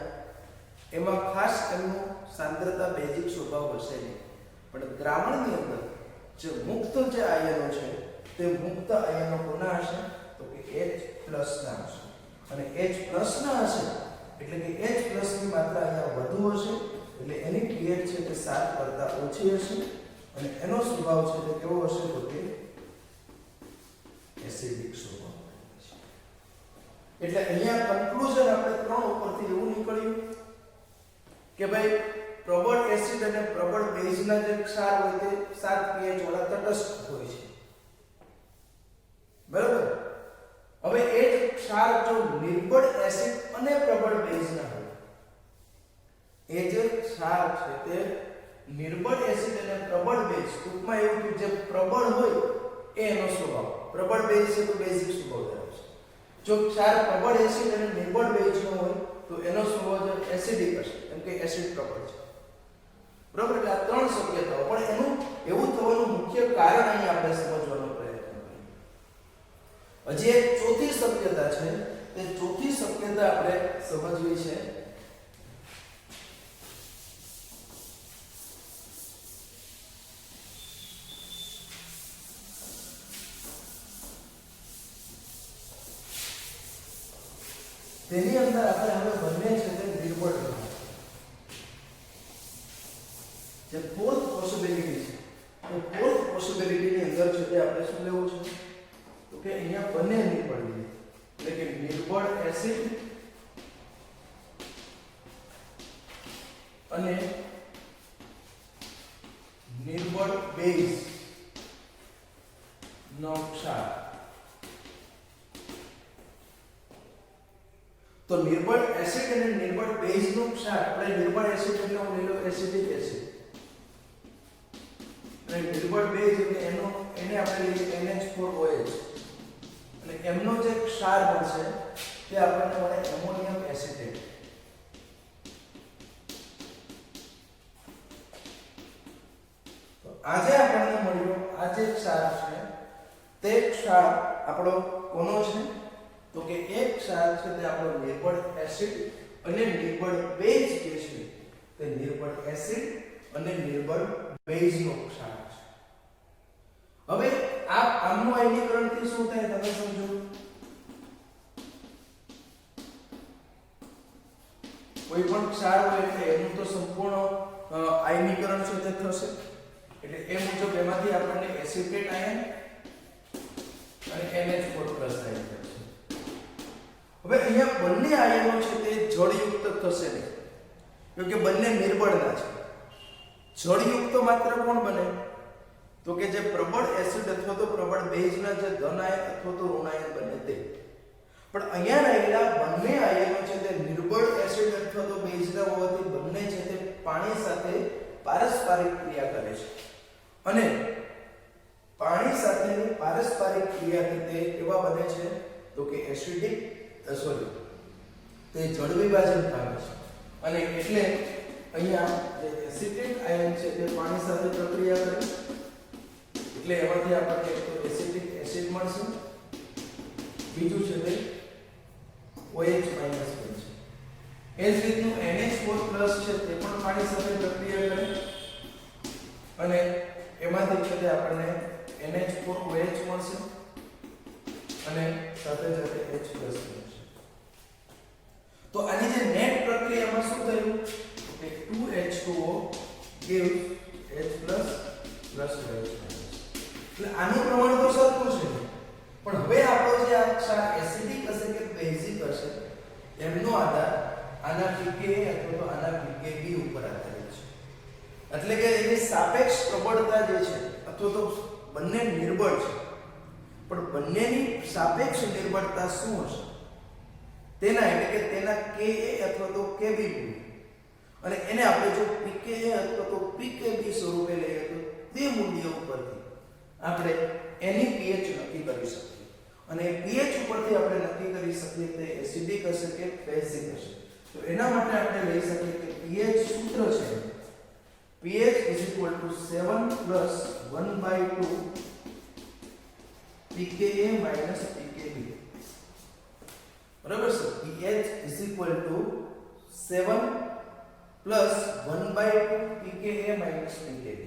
એમાં ખાસ એનું સાંદ્રતા બેઝિક સ્વભાવ હશે નહીં, પણ દ્રાવણની અંદર જે મુક્ત જે આયનો છે તે મુક્ત આયનો કોના હશે? તો કે H+ ના હશે. અને H+ ના હશે એટલે કે H+ ની માત્રા અહીંયા વધુ હશે, એટલે એની pH છે તે 7 કરતા ઓછી હશે અને એનો સ્વભાવ છે તે કેવો હશે? તો કે એસિડિક સ્વભાવ હશે. એટલે અહીંયા કન્ક્લુઝન આપણે 3 ઉપરથી એવું નીકળ્યું કે ભાઈ પ્રબળ એસિડ અને પ્રબળ બેઝના જે ક્ષાર હોય તે 7 pH વાળા તટસ્થ હોય છે. બરાબર. હવે એ જ ક્ષાર જો નિર્બળ એસિડ અને પ્રબળ બેઝના હોય, એ જે ક્ષાર છે તે નિર્બળ એસિડ અને પ્રબળ બેઝ, ટૂંકમાં એવું કે જે પ્રબળ હોય એ એનો સ્વભાવ, પ્રબળ બેઝ છે તો બેઝિક સ્વભાવ ધરાવે છે. જો ક્ષાર પ્રબળ એસિડ અને નિર્બળ બેઝનો હોય તો એનો સ્વભાવ એસિડિક હશે, કેમ કે એસિડ પ્રબળ છે. બરાબર, એટલે આ 3 શક્યતાઓ, પણ એનું એવું થવાનું મુખ્ય કારણ અહીં આપણે સમજવાનો પ્રયત્ન કરીએ. હજી એક ચોથી શક્યતા છે, તે ચોથી શક્યતા આપણે સમજવી છે. તેની અંદર આપણે હવે બંને છે તે નિર્બળ રહેવું. જે ફોર્થ પોસિબિલિટી છે, તો ફોર્થ પોસિબિલિટીની અંદર છે તે આપણે શું લેવું છે? તો કે અહીંયા બંને નિર્બળ છે, એટલે કે નિર્બળ એસિડ અને નિર્બળ બેઝ નો ક્ષાર. તો નિર્બળ એસિડ અને નિર્બળ બેઝ નો ક્ષાર, આપણે નિર્બળ એસિડ એટલે હું લઈ લઉં એસિડિક એસિડ અને નિર્બળ બેઝ એટલે એને આપણે લઈએ NH4OH અને એમનો જે ક્ષાર બનશે તે આપણને મળે એમોનિયમ એસિટેટ. તો આજે આપણને મળ્યો આ જે ક્ષાર છે તે ક્ષાર આપણો કોનો છે? તો કે એક ક્ષાર છે તે આપણો નિર્બળ એસિડ અને નિર્બળ બેઝ જે છે તે નિર્બળ એસિડ અને નિર્બળ બેઝનો ક્ષાર છે. હવે આ આમનું આયનીકરણથી શું થાય તમે સમજો. કોઈ પણ ક્ષાર હોય એટલે એનું તો સંપૂર્ણ આયનીકરણ છે તે થશે એટલે એ મુજબ એમાંથી આપણને એસિટેટ આયન અને NH4+ આયન મળશે. હવે અહીંયા બંને આયનો છે તે જળયુક્ત થશે નહીં કેમ કે બંને નિર્બળના છે. જળયુક્ત માત્ર કોણ બને તો કે જે પ્રબળ એસિડ અથવા તો પ્રબળ બેઝના જે ધન આયન અથવા તો ઋણ આયન બને તે. પણ અહીંયા રહેલા બંને આયનો છે તે નિર્બળ એસિડ અથવા તો બેઝના હોવાથી બંને છે તે પાણી સાથે પારસ્પરિક ક્રિયા કરે છે અને પાણી સાથેની પારસ્પરિક ક્રિયાથી તે કેવા બને છે તો કે એસિડિક તે જળ વિભાજન પામે છે અને એટલે અહીંયા જે એસિટેટ આયન છે તે પાણી સાથે પ્રક્રિયા કરે એટલે એમાંથી આપણને એક તો એસિટિક એસિડ મળશે, બીજું છે તે OH- બનશે. એ જ રીતનું NH4+ છે તે પણ પાણી સાથે પ્રક્રિયા કરે અને એમાંથી છે તે આપણને NH4OH મળશે અને સાથે સાથે H+ મળશે. તો આની જે નેટ પ્રક્રિયામાં શું થયું કે 2H2O gives H+ OH. એટલે આનું પ્રમાણ તો સરખું છે પણ હવે આપણો જે આ ક્ષાર એસિડિક હશે કે બેઝિક હશે એમનો આધાર આના pKa અથવા તો આના pKb ઉપર આધારિત છે. એટલે કે એની સાપેક્ષ પ્રબળતા જે છે અથવા તો બંને નિર્બળ છે પણ બંનેની સાપેક્ષ નિર્બળતા શું હશે તેના એટલે કે તેના Ka અથવા તો Kb અને એને આપણે જો pKa અથવા તો pKb સ્વરૂપે લઈએ તો તે મૂલ્ય ઉપરથી આપણે એની pH નક્કી કરી શકીએ અને pH ઉપરથી આપણે નક્કી કરી શકીએ કે એસિડિક હશે કે બેઝિક હશે. તો એના માટે આપણે લઈ શકીએ કે pH સૂત્ર છે pH = 7 + 1/2 pKa - pKb. બરાબર છે. pH = 7 + 1/2 pKa - pKb.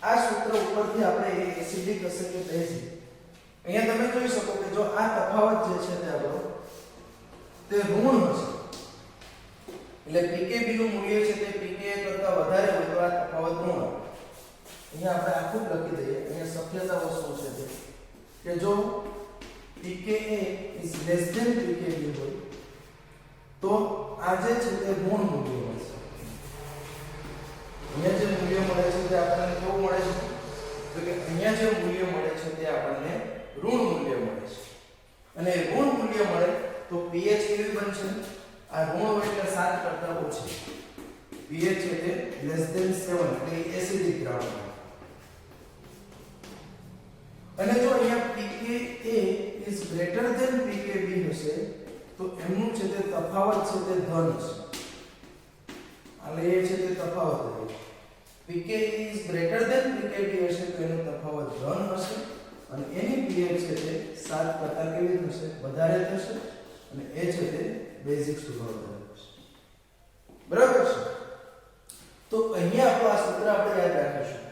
આ સૂત્ર ઉપરથી આપણે એસિડિક હશે કે બેઝિક અહીંયા તમે જોઈ શકો કે જો આ તફાવત જે છે તે આપણો તે ઋણ હશે એટલે pKb નું મૂલ્ય છે તે pKa કરતા વધારે હોય તો આ તફાવત ઋણ આવે. અહીંયા આપણે આખું લખી દઈએ. અહીંયા શક્યતાઓ શું છે તે કે જો pKa is less than pKb હોય તો આ જે છે તે ઋણ મૂલ્ય મળશે. અહીંયા જે મૂલ્ય મળે છે તે આપણને કેવું મળે છે તો કે અહીંયા જે મૂલ્ય મળે છે તે આપણને ઋણ મૂલ્ય મળે છે અને ઋણ મૂલ્ય મળે તો pH કેવી બનશે આ ઋણ હોય એટલે 7 કરતા ઓછી pH છે તે <7 એટલે એસિડિક દ્રાવણ અને જો અહીંયા pKa is greater than pKb હશે તો એમનું છે તે તફાવત છે તે ધન હશે. આલે એ છે તે તફાવત છે pKa is greater than pKb હશે તો એનો તફાવત ધન હશે અને એની pH છે તે 7 કરતા કેવી થશે વધારે થશે અને એ છે તે બેઝિક સ્વભાવ ધરાવશે. બરાબર છે. તો અહીંયા આપણો આ સૂત્ર આપણે યાદ રાખીશું.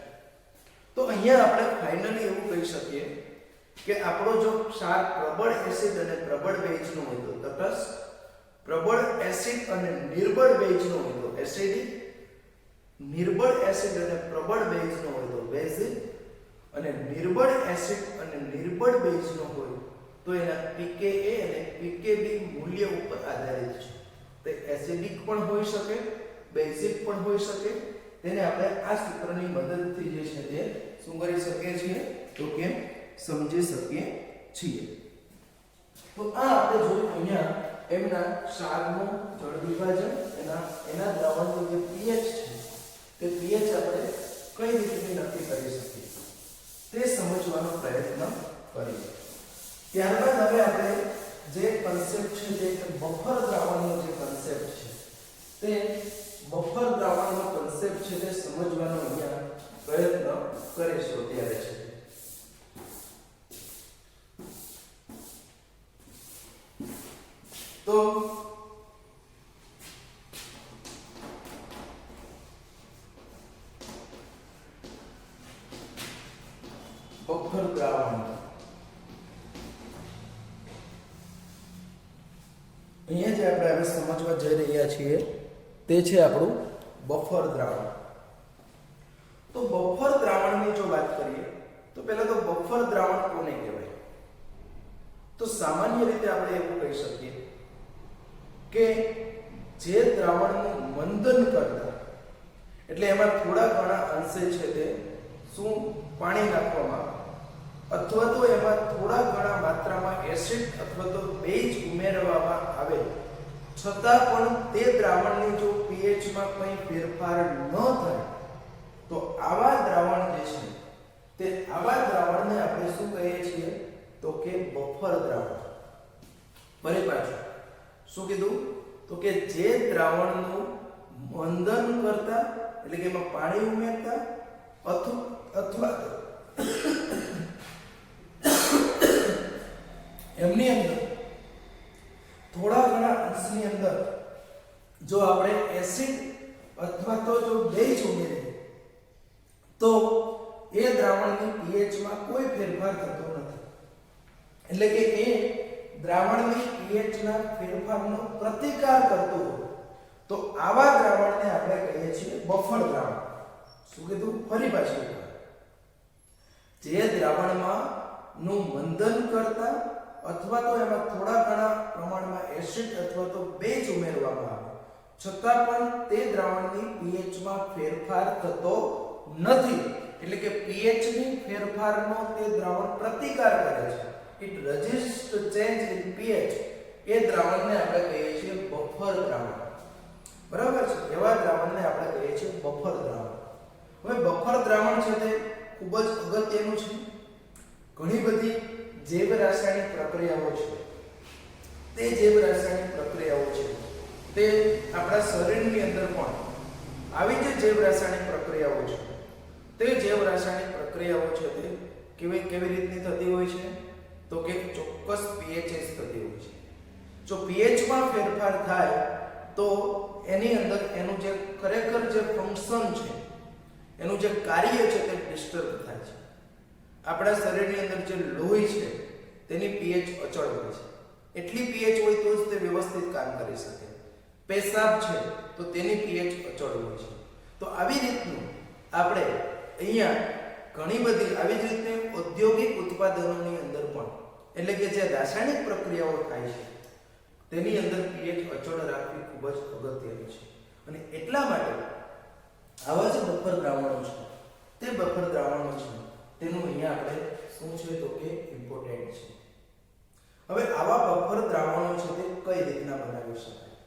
તો અહીંયા આપણે ફાઇનલી એવું કહી શકીએ કે આપણો જો ક્ષાર પ્રબળ એસિડ અને પ્રબળ બેઝનો હોય તો તટસ્થ, પ્રબળ એસિડ અને નિર્બળ બેઝનો હોય તો એસિડિક, નિર્બળ એસિડ અને પ્રબળ બેઝનો હોય તો બેઝિક અને નિર્બળ એસિડ અને નિર્બળ બેઝનો હોય તો એના pKa અને pKb મૂલ્ય ઉપર આધારિત છે. તે એસિડિક પણ હોઈ શકે, બેઝિક પણ હોઈ શકે. તેને આપણે આ સૂત્રની મદદથી જે છે તે શું કરી શકીએ છીએ તો કે સમજી શકીએ છીએ. તો આ આપણે જોયું અહીંયા એમના ક્ષારનું જળ વિભાજન એના દ્રાવણનું જે pH છે તે pH આપણે કઈ રીતે નક્કી કરી શકીએ તે સમજવાનો પ્રયત્ન કરીએ. ત્યારબાદ હવે આપણે જે કન્સેપ્ટ છે તે બફર દ્રાવણનો જે કન્સેપ્ટ છે તે બફર દ્રાવણનો કન્સેપ્ટ છે તે સમજવાનો અહીંયા પ્રયત્ન કરીશું. ત્યારે છે તો બફર દ્રાવણ અહીંયા જે આપણે હવે સમજવા જઈ રહ્યા છીએ તે છે આપણું બફર દ્રાવણ. તો બફર દ્રાવણની જો વાત કરીએ તો પહેલા તો બફર દ્રાવણ કોને કહેવાય? તો સામાન્ય રીતે આપણે એવું કહી શકીએ કે જે દ્રાવણનું મંથન કરતા, એટલે એમાં થોડા ઘણા અંશે છે તે શું પાણી નાખવામાં અથવા તો એમાં થોડા ઘણા માત્રામાં એસિડ અથવા તો બેઝ ઉમેરવામાં આવે, છતાં પણ તે દ્રાવણની જો pH માં કંઈ ફેરફાર ન થાય તો આવા દ્રાવણ જે છે તે આવા દ્રાવણને આપણે શું કહીએ છીએ? તો કે બફર દ્રાવણ. ફરી પાછું શું કીધું? તો કે જે દ્રાવણનું મંથન કરતા, એટલે કે એમાં પાણી ઉમેરતા અથવા એમની અંદર થોડા ઘણા અંશની અંદર જો આપણે એસિડ અથવા તો જો બેઝ ઉમેરીએ તો એ દ્રાવણની pH માં કોઈ ફેરફાર થતો નથી. એટલે કે એ દ્રાવણની pH ના ફેરફારનો પ્રતિકાર કરતું હોય તો આવા દ્રાવણને આપણે કહીએ છીએ બફર દ્રાવણ. શું કીધું? ફરી પાછું, જે દ્રાવણમાં નું મંથન કરતા અથવા તો એમાં થોડા ઘણા પ્રમાણમાં એસિડ અથવા તો બેઝ ઉમેરવામાં આવે, છતાં પણ તે દ્રાવણની pH માં ફેરફાર થતો નથી. એટલે કે pH ની ફેરફારનો તે દ્રાવણ પ્રતિકાર કરે છે. It resist change in pH. એ દ્રાવણને આપણે કહીએ છીએ બફર દ્રાવણ. બરાબર છે? એવા દ્રાવણને આપણે કહીએ છીએ બફર દ્રાવણ. હવે બફર દ્રાવણ છે તે ખૂબ જ અગત્યનું છે. ઘણી બધી જૈવ રાસાયણિક પ્રક્રિયાઓ છે, તે જૈવ રાસાયણિક પ્રક્રિયાઓ છે તે આપણા શરીરની અંદર પણ આવી જે જૈવ રાસાયણિક પ્રક્રિયાઓ છે તે જૈવ રાસાયણિક પ્રક્રિયાઓ છે તે કેવી રીતની થતી હોય છે? તો કે ચોક્કસ pH થતી હોય છે. જો pH માં ફેરફાર થાય તો એની અંદર એનું જે ખરેખર જે ફંક્શન છે, એનું જે કાર્ય છે તે ડિસ્ટર્બ થાય છે. આપણા શરીરની અંદર જે લોહી છે તેની pH અચળ હોય છે. એટલી pH હોય તો જ તે વ્યવસ્થિત કામ કરી શકે. પેશાબ છે તો તેની pH અચળ હોય છે. તો આવી રીતનું આપણે અહીંયા ઘણી બધી આવી જ રીતે ઔદ્યોગિક ઉત્પાદનોની અંદર પણ, એટલે કે જે રાસાયણિક પ્રક્રિયાઓ થાય છે તેની અંદર pH અચળ રાખવી ખૂબ જ અગત્યનું છે. અને એટલા માટે આવા જે બફર દ્રાવણો છે તે બફર દ્રાવણો છે તેનું અહીંયા આપણે શું છે તો કે ઇમ્પોર્ટન્ટ છે. હવે આવા બફર દ્રાવણો છે તે કઈ રીતના બનાવી શકાય?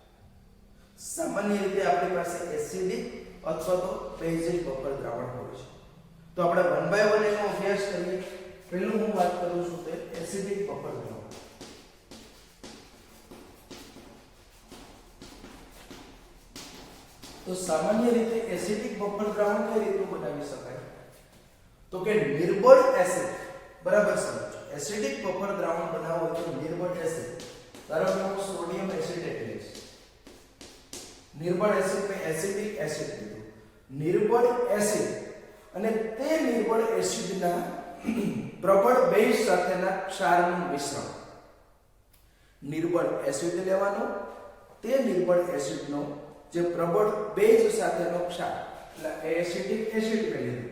સામાન્ય રીતે આપણી પાસે એસિડિક અથવા તો બેઝિક બફર દ્રાવણ હોય છે. તો આપણે 1 by 1 એનો અભ્યાસ કરીએ. પહેલું હું વાત કરું છું તે એસિડિક બફર દ્રાવણ. તો સામાન્ય રીતે એસિડિક બફર દ્રાવણ કઈ રીતનું બનાવી શકાય? તો કે નિર્બળ એસિડ, બરાબર સમજો. એસિડિક બફર દ્રાવણ બનાવવું હોય તો નિર્બળ એસિડ, ધારો કે હું સોડિયમ એસિટેટ લઈશ. નિર્બળ એસિડ કે એસિડિક એસિડ કીધું. નિર્બળ એસિડ અને તે નિર્બળ એસિડના પ્રબળ બેઝ સાથેના ક્ષારનું મિશ્રણ. નિર્બળ એસિડ લેવાનો, તે નિર્બળ એસિડનો જે પ્રબળ બેઝ સાથેનો ક્ષાર, એટલે એસિડિક એસિડ લઈ લીધું.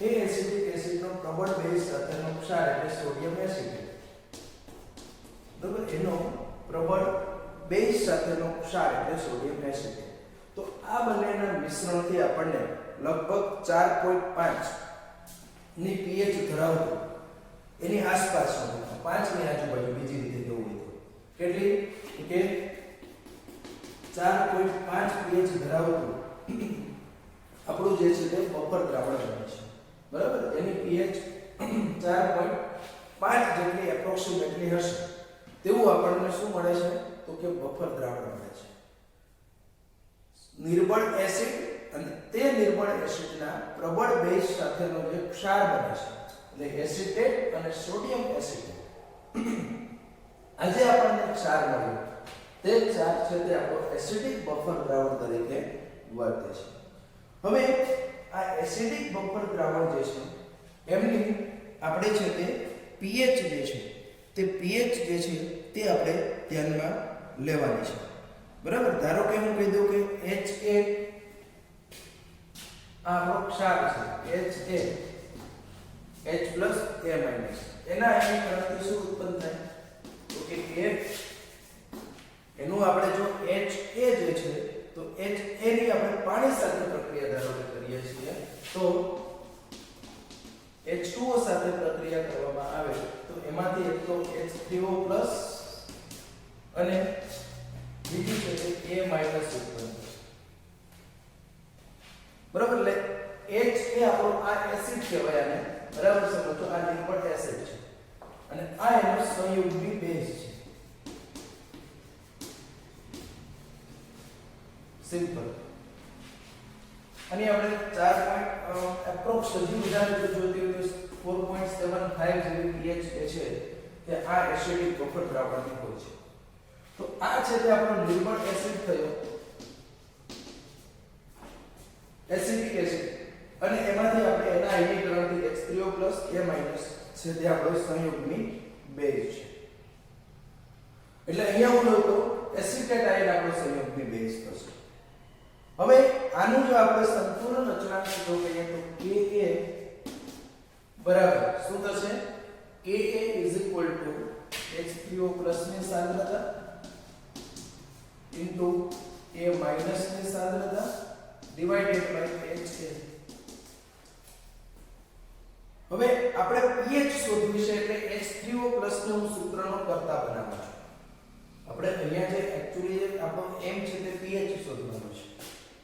એ એસિડિક એસિડનો પ્રબળ બેઝ સાથેનો ક્ષાર એટલે સોડિયમ એસિટેટ. બરાબર? એનો પ્રબળ બેઝ સાથેનો ક્ષાર એટલે સોડિયમ એસિટેટ. તો આ બંનેના મિશ્રણથી આપણને લગભગ 4.5 ની pH ધરાવતું, એની આસપાસનો 5 ની આજુબાજુ, બીજી રીતે જોવું હોય તો કેટલી કે 4.5 pH ધરાવતું આપણું જે છે તે બફર દ્રાવણ બને છે. બરાબર? એની pH 4.5 જેટલી એપ્રોક્સિમેટલી હશે તેવું આપણને શું મળે છે? તો કે બફર દ્રાવણ મળે છે. નિર્બળ એસિડ અને તે નિર્બળ એસિડના પ્રબળ બેઝ સાથેનો જે ક્ષાર બને છે એટલે એસિટેટ અને સોડિયમ એસિટેટ. આજે આપણને ક્ષાર મળ્યો, તે ક્ષાર છે તે આપણો એસિડિક બફર દ્રાવણ તરીકે વર્તે છે. હવે આ એસિડિક બફર દ્રાવણ જે છે એમની આપણે છે તે pH જે છે તે pH જે છે તે આપણે ધ્યાનમાં લેવાની છે. બરાબર? ધારો કે હું કહી દઉં કે HA ક્ષાર છે HA H plus A minus એના આયનિક કણથી શું ઉત્પન્ન થાય તો કે એનું આપણે જો HA જે છે તો HA ની આપણે પાણી સાથે પ્રક્રિયા ધારો કે કરીએ છીએ તો H2O સાથે પ્રક્રિયા કરવામાં આવે તો એમાંથી એક તો H3O પ્લસ અને બીજું છે તે A માઈનસ ઉત્પન્ન થશે બરાબર એટલે H એ આપણો આ એસિડ કહેવાય આને બરાબર સમજો આ લિક્વિડ એસિડ છે અને આ એનો સંયુગ્મી બેઝ છે સિમ્પલ અને આપણે 4 એપ્રોક્સ હજી વધારે જો જોતી હોય તો 4.75 જેવી pH છે તે આ એસિડિક બફર દ્રાવણની હોય છે તો આ છે તે આપણો નિર્મળ એસિડ થયો એસિડિક એસિડ અને એમાંથી આપણે એના આયનીકરણથી H3O A- છે તે આપણો સંયુગ્મી બેઝ છે એટલે અહીંયા હું લઉં તો એસિટેટ આયન આપણો સંયુગ્મી બેઝ થશે હવે આનું જો આપણે સંપૂર્ણ રચનાંક જો કહીએ તો Ka બરાબર શું થશે Ka H3O ની સાંદ્રતા into A ની સાંદ્રતા divided by HA હવે આપણે pH શોધવું છે એટલે H3O ને હું સૂત્રનો કર્તા બનાવું છું આપણે અહીંયા જે એક્ચ્યુઅલી આપણો એમ છે તે pH શોધવાનું છે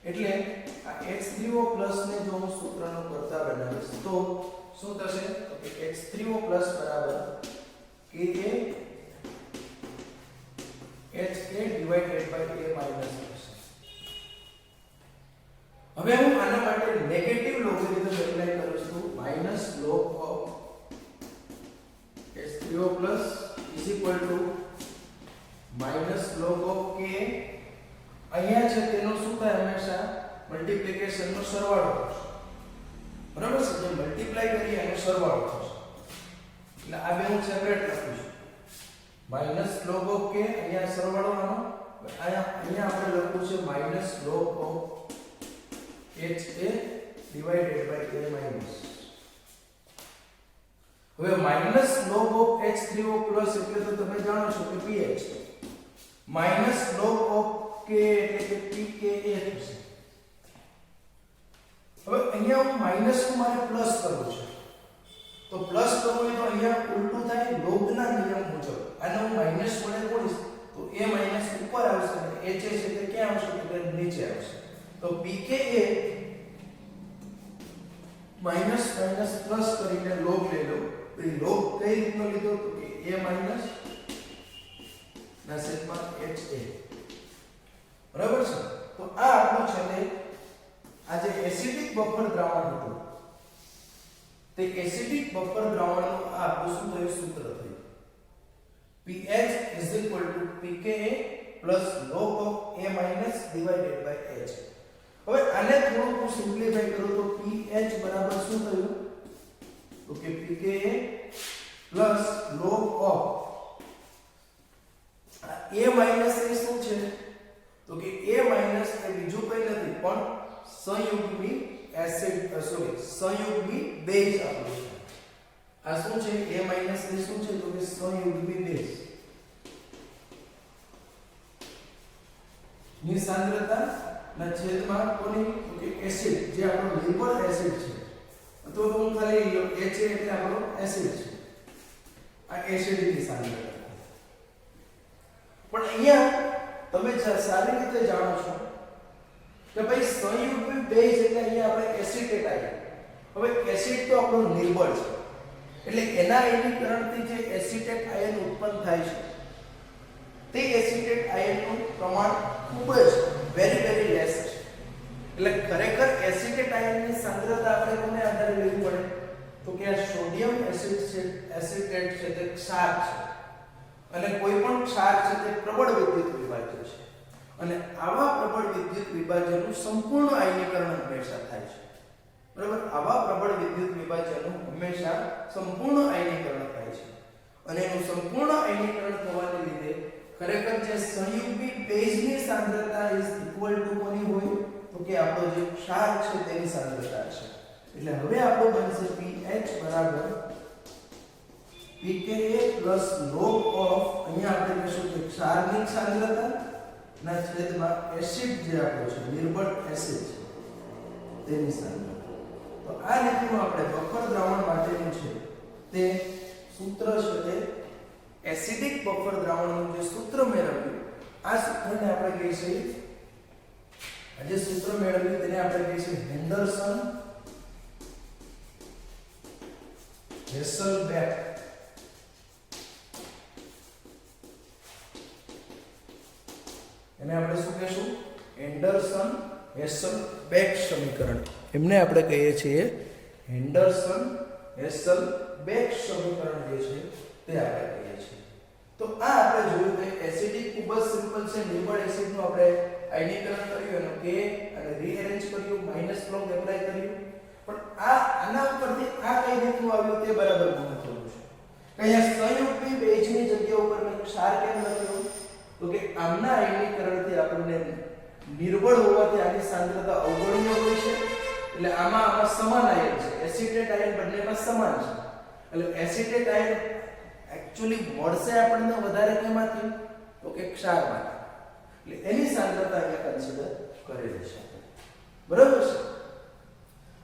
એટલે આ H3O ને જો હું સૂત્રનો કર્તા બનાવીશ તો શું થશે તો કે H3O બરાબર Ka HA divided by A minus થશે હવે હું આના માટે નેગેટિવ લોગેરિધમ એપ્લાય કરું છું minus log of H3O is equal to minus log of K અહીંયા છે તેનો શું થાય હંમેશા મલ્ટીપ્લિકેશન નો સરવાળો થશે બરાબર છે જે મલ્ટીપ્લાય કરીએ એનો સરવાળો થશે એટલે આ બે હું સેપરેટ લખું છું માઈનસ log of K અહીંયા સરવાળો આનો અહીંયા આપણે લખવું છે minus log of HA divided by A minus હવે માઈનસ log of H3O એટલે તો તમે જાણો છો કે pH minus log of K એટલે કે pKa થશે હવે અહીંયા હું માઈનસ નું મારે પ્લસ કરવું છે તો પ્લસ કરવું હોય તો અહીંયા ઉલટું થાય log ના નિયમ મુજબ આને હું માઈનસ વડે ગુણીશ તો A માઈનસ ઉપર આવશે અને HA છે તે ક્યાં આવશે તો નીચે આવશે તો pKa માઈનસ માઈનસ પ્લસ કરીને log લઈ લો તો એ log કઈ રીતનો લીધો તો કે A માઈનસ ના છેદમાં HA બરાબર છે તો આ આપણું છે તે આ જે એસિડિક બફર દ્રાવણ હતું તે એસિડિક બફર દ્રાવણનું આ આપણું શું થયું સૂત્ર થયું pH pKa log of A divided by H હવે આને થોડું હું સિમ્પ્લિફાઈ કરું તો pH બરાબર શું થયું તો કે pKa log of A એ શું છે તો કે A એ બીજું કંઈ નથી પણ સંયુગ્મી એસિડ સંયુગ્મી બેઝ આપણું છે આ શું છે A એ શું છે તો કે સંયુગ્મી બેઝ ની સાંદ્રતા ના છેદમાં કોની તો કે એસિડ જે આપણો લિક્વિડ એસિડ છે તો હું ખાલી HA એટલે આપણો એસિડ છે આ એસિડની સાંદ્રતા પણ અહીંયા તમે સારી રીતે જાણો છો કે ભાઈ સંયુગ્મી બેઝ એટલે અહીંયા આપણે એસિટેટ આયન હવે એસિડ તો આપણો નિર્બળ છે એટલે એના આયનીકરણથી જે એસિટેટ આયન ઉત્પન્ન થાય છે તે એસિટેટ આયનનું પ્રમાણ ખૂબ જ વેરી લેસ છે એટલે ખરેખર એસિટેટ આયનની સાંદ્રતા આપણે કોને આધારે લેવી પડે તો કે આ સોડિયમ એસિટેટ છે તે ક્ષાર છે અને કોઈ પણ ક્ષાર છે તે પ્રબળ વિદ્યુત વિભાજ્ય છે અને આવા પ્રબળ વિદ્યુત વિભાજનનું સંપૂર્ણ આયનીકરણ હંમેશા થાય છે બરાબર આવા પ્રબળ વિદ્યુત વિભાજનનું હંમેશા સંપૂર્ણ આયનીકરણ થાય છે અને એનું સંપૂર્ણ આયનીકરણ થવાને લીધે ખરેખર જે સંયુગ્મી બેઝની સાંદ્રતા ઇઝ ઇક્વલ ટુ કોની હોય તો કે આપણો જે ક્ષાર છે તેની સાંદ્રતા છે. એટલે હવે આપણો બનશે pH બરાબર pKa પ્લસ log ઓફ અહીંયા આપણે કહીશું કે ક્ષારની સાંદ્રતા ના છેદમાં એસિડ જે આપણો છે નિર્બળ એસિડ છે તેની સાંદ્રતા. તો આ રીતનું આપણે બફર દ્રાવણ માટેનું છે તે સૂત્ર છે તે એસિડિક બફર દ્રાવણનું જે સૂત્ર મેળવ્યું આ સૂત્રને આપણે કહીશું જે સૂત્ર મેળવ્યું તેને આપણે કહીશું હેન્ડરસન હેસલબેક એને આપણે શું કહીશું હેન્ડરસન હેસલબેક સમીકરણ. એમને આપણે કહીએ છીએ હેન્ડરસન હેસલબેક સમીકરણ જે છે તે આપણે કહીએ છીએ. તો આ આપણે જોયું કે એસિડિક ખૂબ જ સિમ્પલ છે. નિર્બળ એસિડનું આપણે આયનીકરણ કર્યું એનો કે અને રીઅરેન્જ કર્યું માઈનસ બ્લોક એપ્લાય કર્યું. પણ આના ઉપરથી આ કઈ રીતનું આવ્યું તે બરાબર મહત્વનું છે. અહીંયા સંયુક્ત બેઝની જગ્યા ઉપર મેં ક્ષાર કેમ લખ્યો તો કે આમના આયનીકરણથી આપણને નિર્બળ હોવાથી આની સાંદ્રતા અવગણ્ય હોય છે. એટલે આમાં સમાન આયન છે. એસિટેટ આયન બંનેમાં સમાન છે. એટલે એસિટેટ આયન એક્ચ્યુઅલી મળશે આપણને વધારે કેમાંથી તો કે ક્ષારમાંથી. એટલે એની સાંદ્રતા અહીંયા કન્સિડર કરેલી છે. બરાબર છે.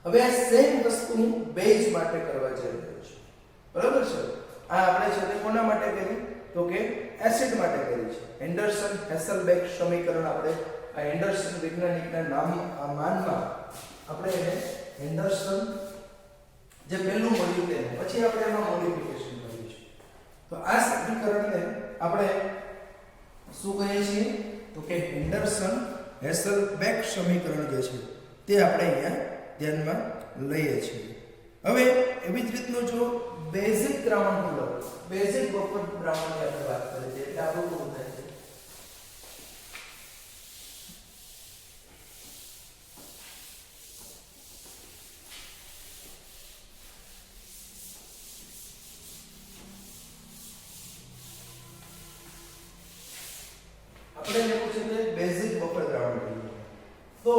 હવે આ સેમ વસ્તુ હું બેઝ માટે કરવા જઈ રહ્યો છું. બરાબર છે. આ આપણે છે તે કોના માટે કરી તો કે એસિડ માટે કરી છે. હેન્ડરસન હેસલબેક સમીકરણ આપણે આ હેન્ડરસન વૈજ્ઞાનિકના માનમાં આપણે એને હેન્ડરસન જે પહેલું મળ્યું તે પછી આપણે એમાં મોડિફિકેશન કર્યું છે. તો આ સમીકરણને આપણે શું કહીએ છીએ તો કે હેન્ડરસન હેસલબેક સમીકરણ જે છે તે આપણે અહીંયા ધ્યાનમાં લઈએ છીએ. હવે એવી જ રીતનું જો બેઝિક દ્રાવણ લો બેઝિક બફર દ્રાવણની આપણે વાત કરીએ છીએ એટલે આપણું શું થાય છે આપણે લેવું છે કે બેઝિક બફર દ્રાવણ તો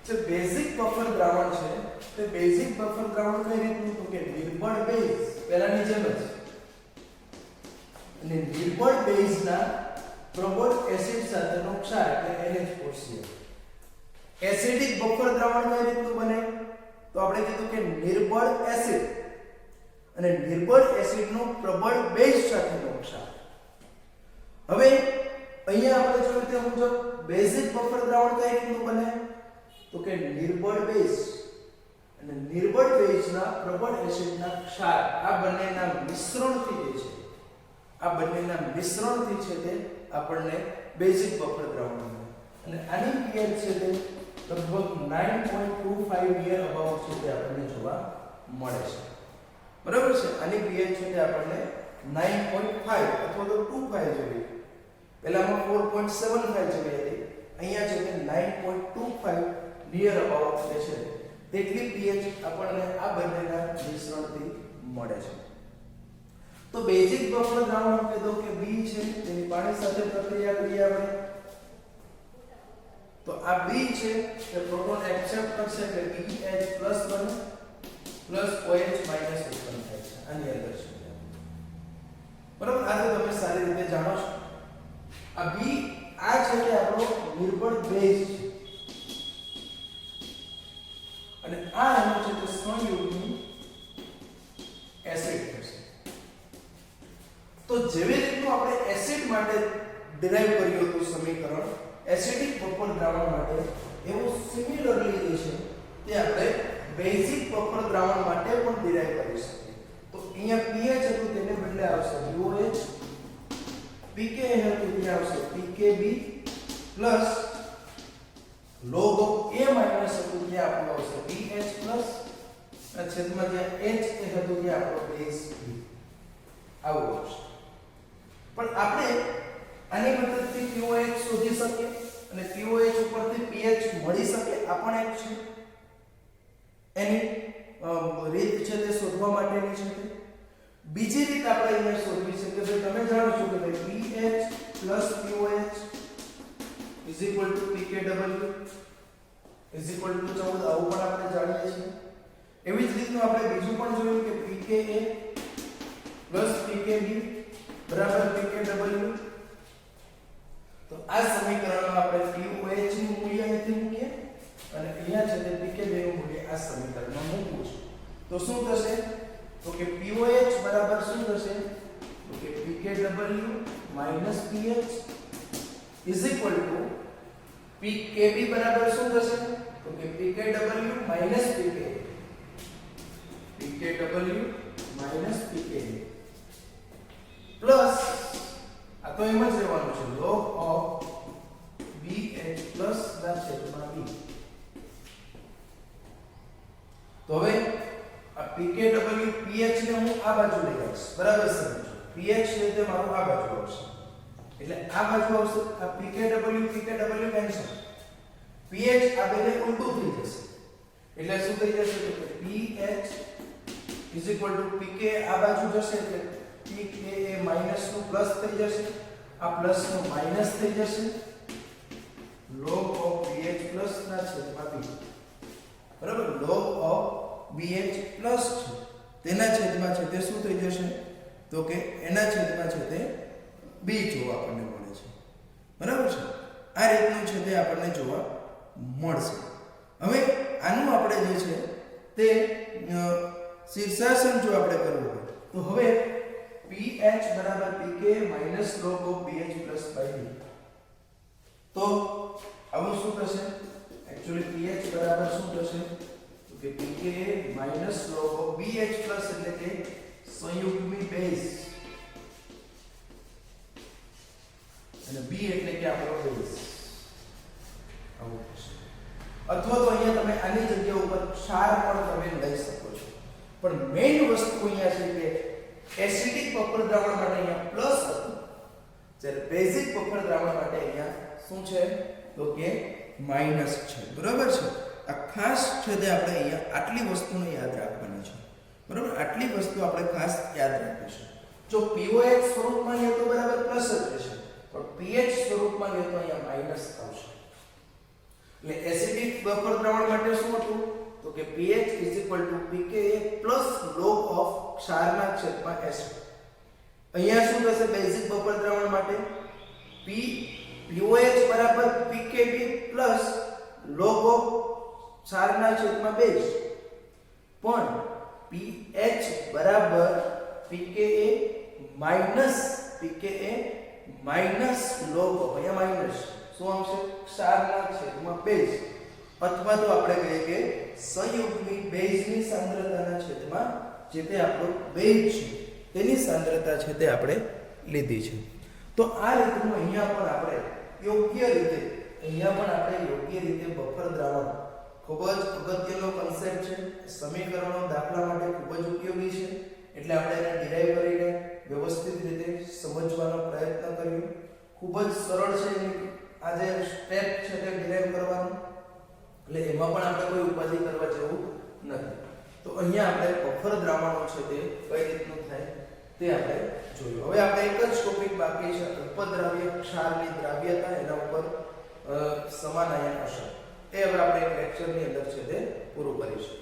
જે બેઝિક બફર દ્રાવણ છે તે બેઝિક બફર દ્રાવણ કઈ રીતનું તો કે નિર્બળ બેઝ પહેલાની જેમ જ અને નિર્બળ બેઝના પ્રબળ એસિડ સાથેનો ક્ષાર એટલે NH4Cl. એસિડિક બફર દ્રાવણ કઈ રીતનું બને તો આપણે કીધું કે નિર્બળ એસિડ અને નિર્બળ એસિડનો પ્રબળ બેઝ સાથેનો ક્ષાર. હવે અહીંયા આપણે જોયું તે મુજબ બેઝિક બફર દ્રાવણ કઈ રીતનું બને તો કે નિર્બળ બેઝ અને નિર્બળ બેઝના પ્રબળ એસિડના ક્ષાર આ બંનેના મિશ્રણથી જે છે આ બંનેના મિશ્રણથી છે તે આપણને બેઝિક બફર દ્રાવણ મળે. અને આની pH છે તે લગભગ 9.25 નિયર અબાઉટ છે તે આપણને જોવા મળે છે. બરાબર છે. આની pH છે તે આપણને 9.5 અથવા તો 25 જેવી પહેલામાં 4.75 જેવી હતી અહીંયા છે તે 9.25 નિયર અબાઉટ છે તેટલી pH આપણને આ બંનેના મિશ્રણથી મળે છે. તો બેઝિક બફર દ્રાવણ કીધો કે B છે તેની પાણી સાથે પ્રક્રિયા કરીએ આપણે તો આ B છે તે પ્રોટોન એક્સેપ્ટ કરશે એટલે BH+ બને પ્લસ OH- ઉત્પન્ન થાય છે આની અંદર છે. બરાબર. આ તો તમે સારી રીતે જાણો છો. આ B આ છે કે આપણો નિર્બળ બેઝ છે અને આ એનો છે તે સંયુગ્મી એસિડ થશે. તો જેવી રીતનું આપણે એસિડ માટે ડિરાઈવ કર્યું હતું સમીકરણ એસિડિક બફર દ્રાવણ માટે એવું સિમિલરલી જે છે તે આપણે બેઝિક બફર દ્રાવણ માટે પણ ડિરાઈવ કરી શકીએ. તો અહીંયા pH હતું તેને બદલે આવશે OH, pKa હતું તે આવશે pKb plus log of A minus હતું તે આપણો આવશે BH પ્લસ અને છેદમાં જે H એ હતું તે આપણો બેઝ B આવું આવશે. પણ આપણે આની મદદથી pOH શોધી શકીએ અને pOH ઉપરથી pH મળી શકે આ પણ એક છે એની રીત છે તે શોધવા માટેની છે. બીજી રીત આપણે અહીંયા શોધવી છે કે ભાઈ તમે જાણો છો કે ભાઈ pH plus pOH is equal to pkw is equal to 14 આવું પણ આપણે જાણીએ છીએ. એવી જ રીતનું આપણે બીજું પણ જોયું કે pka પ્લસ pkb બરાબર pkw. તો આ સમીકરણમાં આપણે POH નું મૂલ્ય અહીંથી મૂકીએ અને અહીંયા છે તે pkb નું મૂલ્ય આ સમીકરણમાં મૂકવું છે. તો શું થશે? તો કે POH બરાબર શું થશે? તો કે pkw minus pH is equal to pkb બરાબર શું થશે? તો કે pkw minus pka pkw minus pka plus આ તો એમ જ રહેવાનું છે log of bh પ્લસ ના છેદમાં b. તો હવે આ pkw ph ને હું આ બાજુ લઈ આવીશ, બરાબર સમજો. pH છે તે મારું આ બાજુ આવશે એટલે આ બાજુ આવશે. આ pkw કેન્સલ, pH આ બેને ઉલટું થઈ જશે એટલે શું થઈ જશે? તો કે pH is equal to pk આ બાજુ જશે એટલે pka માઈનસ નું પ્લસ થઈ જશે, આ પ્લસ નું માઈનસ થઈ જશે log of bh પ્લસ ના છેદમાં b. બરાબર, log of bh પ્લસ છે તેના છેદમાં છે તે શું થઈ જશે? તો કે એના છેદમાં છે તે b જોવા આપણને મળે છે. બરાબર છે, આ રીતનું છે તે આપણને જોવા મળશે. હવે આનું આપણે જે છે તે શીર્ષાસન જો આપણે કરવું હોય તો હવે pH બરાબર pk minus log of bh plus by b. તો આવું શું થશે? एक्चुअली pH બરાબર શું થશે? તો કે pK minus log of bh plus એટલે કે સંયુગ્મી બેઝ અને b એટલે કે આપણો બેઝ આવું થશે. અથવા તો અહીંયા તમે આની જગ્યા ઉપર ક્ષાર પણ તમે લઈ શકો છો, પણ મેઈન વસ્તુ અહીંયા છે કે એસિડિક બફર દ્રાવણ માટે અહીંયા પ્લસ હતું, જ્યારે બેઝિક બફર દ્રાવણ માટે અહીંયા શું છે? તો કે માઈનસ છે. બરાબર છે, આ ખાસ છે તે આપણે અહીંયા આટલી વસ્તુને યાદ રાખવાની છે. બરાબર, આટલી વસ્તુ આપણે ખાસ યાદ રાખીશું. જો POH સ્વરૂપમાં લે તો બરાબર પ્લસ જ રહેશે, પણ pH સ્વરૂપમાં લે તો અહીંયા માઈનસ આવશે. એટલે એસિડિક બફર દ્રાવણ માટે શું હતું? તો કે pH pKa log of ક્ષારના છેદમાં એસિડ. અહીંયા શું થશે? બેઝિક બફર દ્રાવણ માટે POH બરાબર pKb log of ક્ષારના છેદમાં બેઝ, પણ pH બરાબર pKa માઈનસ log of અહીંયા માઈનસ શું આવશે? ક્ષારના છેદમાં બેઝ, અથવા તો આપણે કહીએ કે સંયુગ્મી બેઝની સાંદ્રતાના છેદમાં જે તે આપણો બેઝ છે તેની સાંદ્રતા છે તે આપણે લીધી છે. તો આ રીતનું અહીંયા પણ આપણે યોગ્ય રીતે બફર દ્રાવણ ખૂબ જ અગત્યનો કન્સેપ્ટ છે. સમીકરણો દાખલા માટે ખૂબ જ ઉપયોગી છે, એટલે આપણે એને ડિરાઈવ કરીને વ્યવસ્થિત રીતે સમજવાનો પ્રયત્ન કર્યો. ખૂબ જ સરળ છે આ જે સ્ટેપ છે તે ડિરાઈવ કરવાનું, એટલે એમાં પણ આપણે કોઈ ઉપાધિ કરવા જેવું નથી. તો અહીંયા આપણે બફર દ્રાવણો છે તે કઈ રીતનું થાય તે આપણે જોયું. હવે આપણે એક જ ટોપિક બાકી છે, ઉપદ્રાવ્ય ક્ષારની દ્રાવ્યતા, એના ઉપર સમાન આયન અસર. એ હવે આપણે એક લેક્ચરની અંદર છે તે પૂરું કરીશું.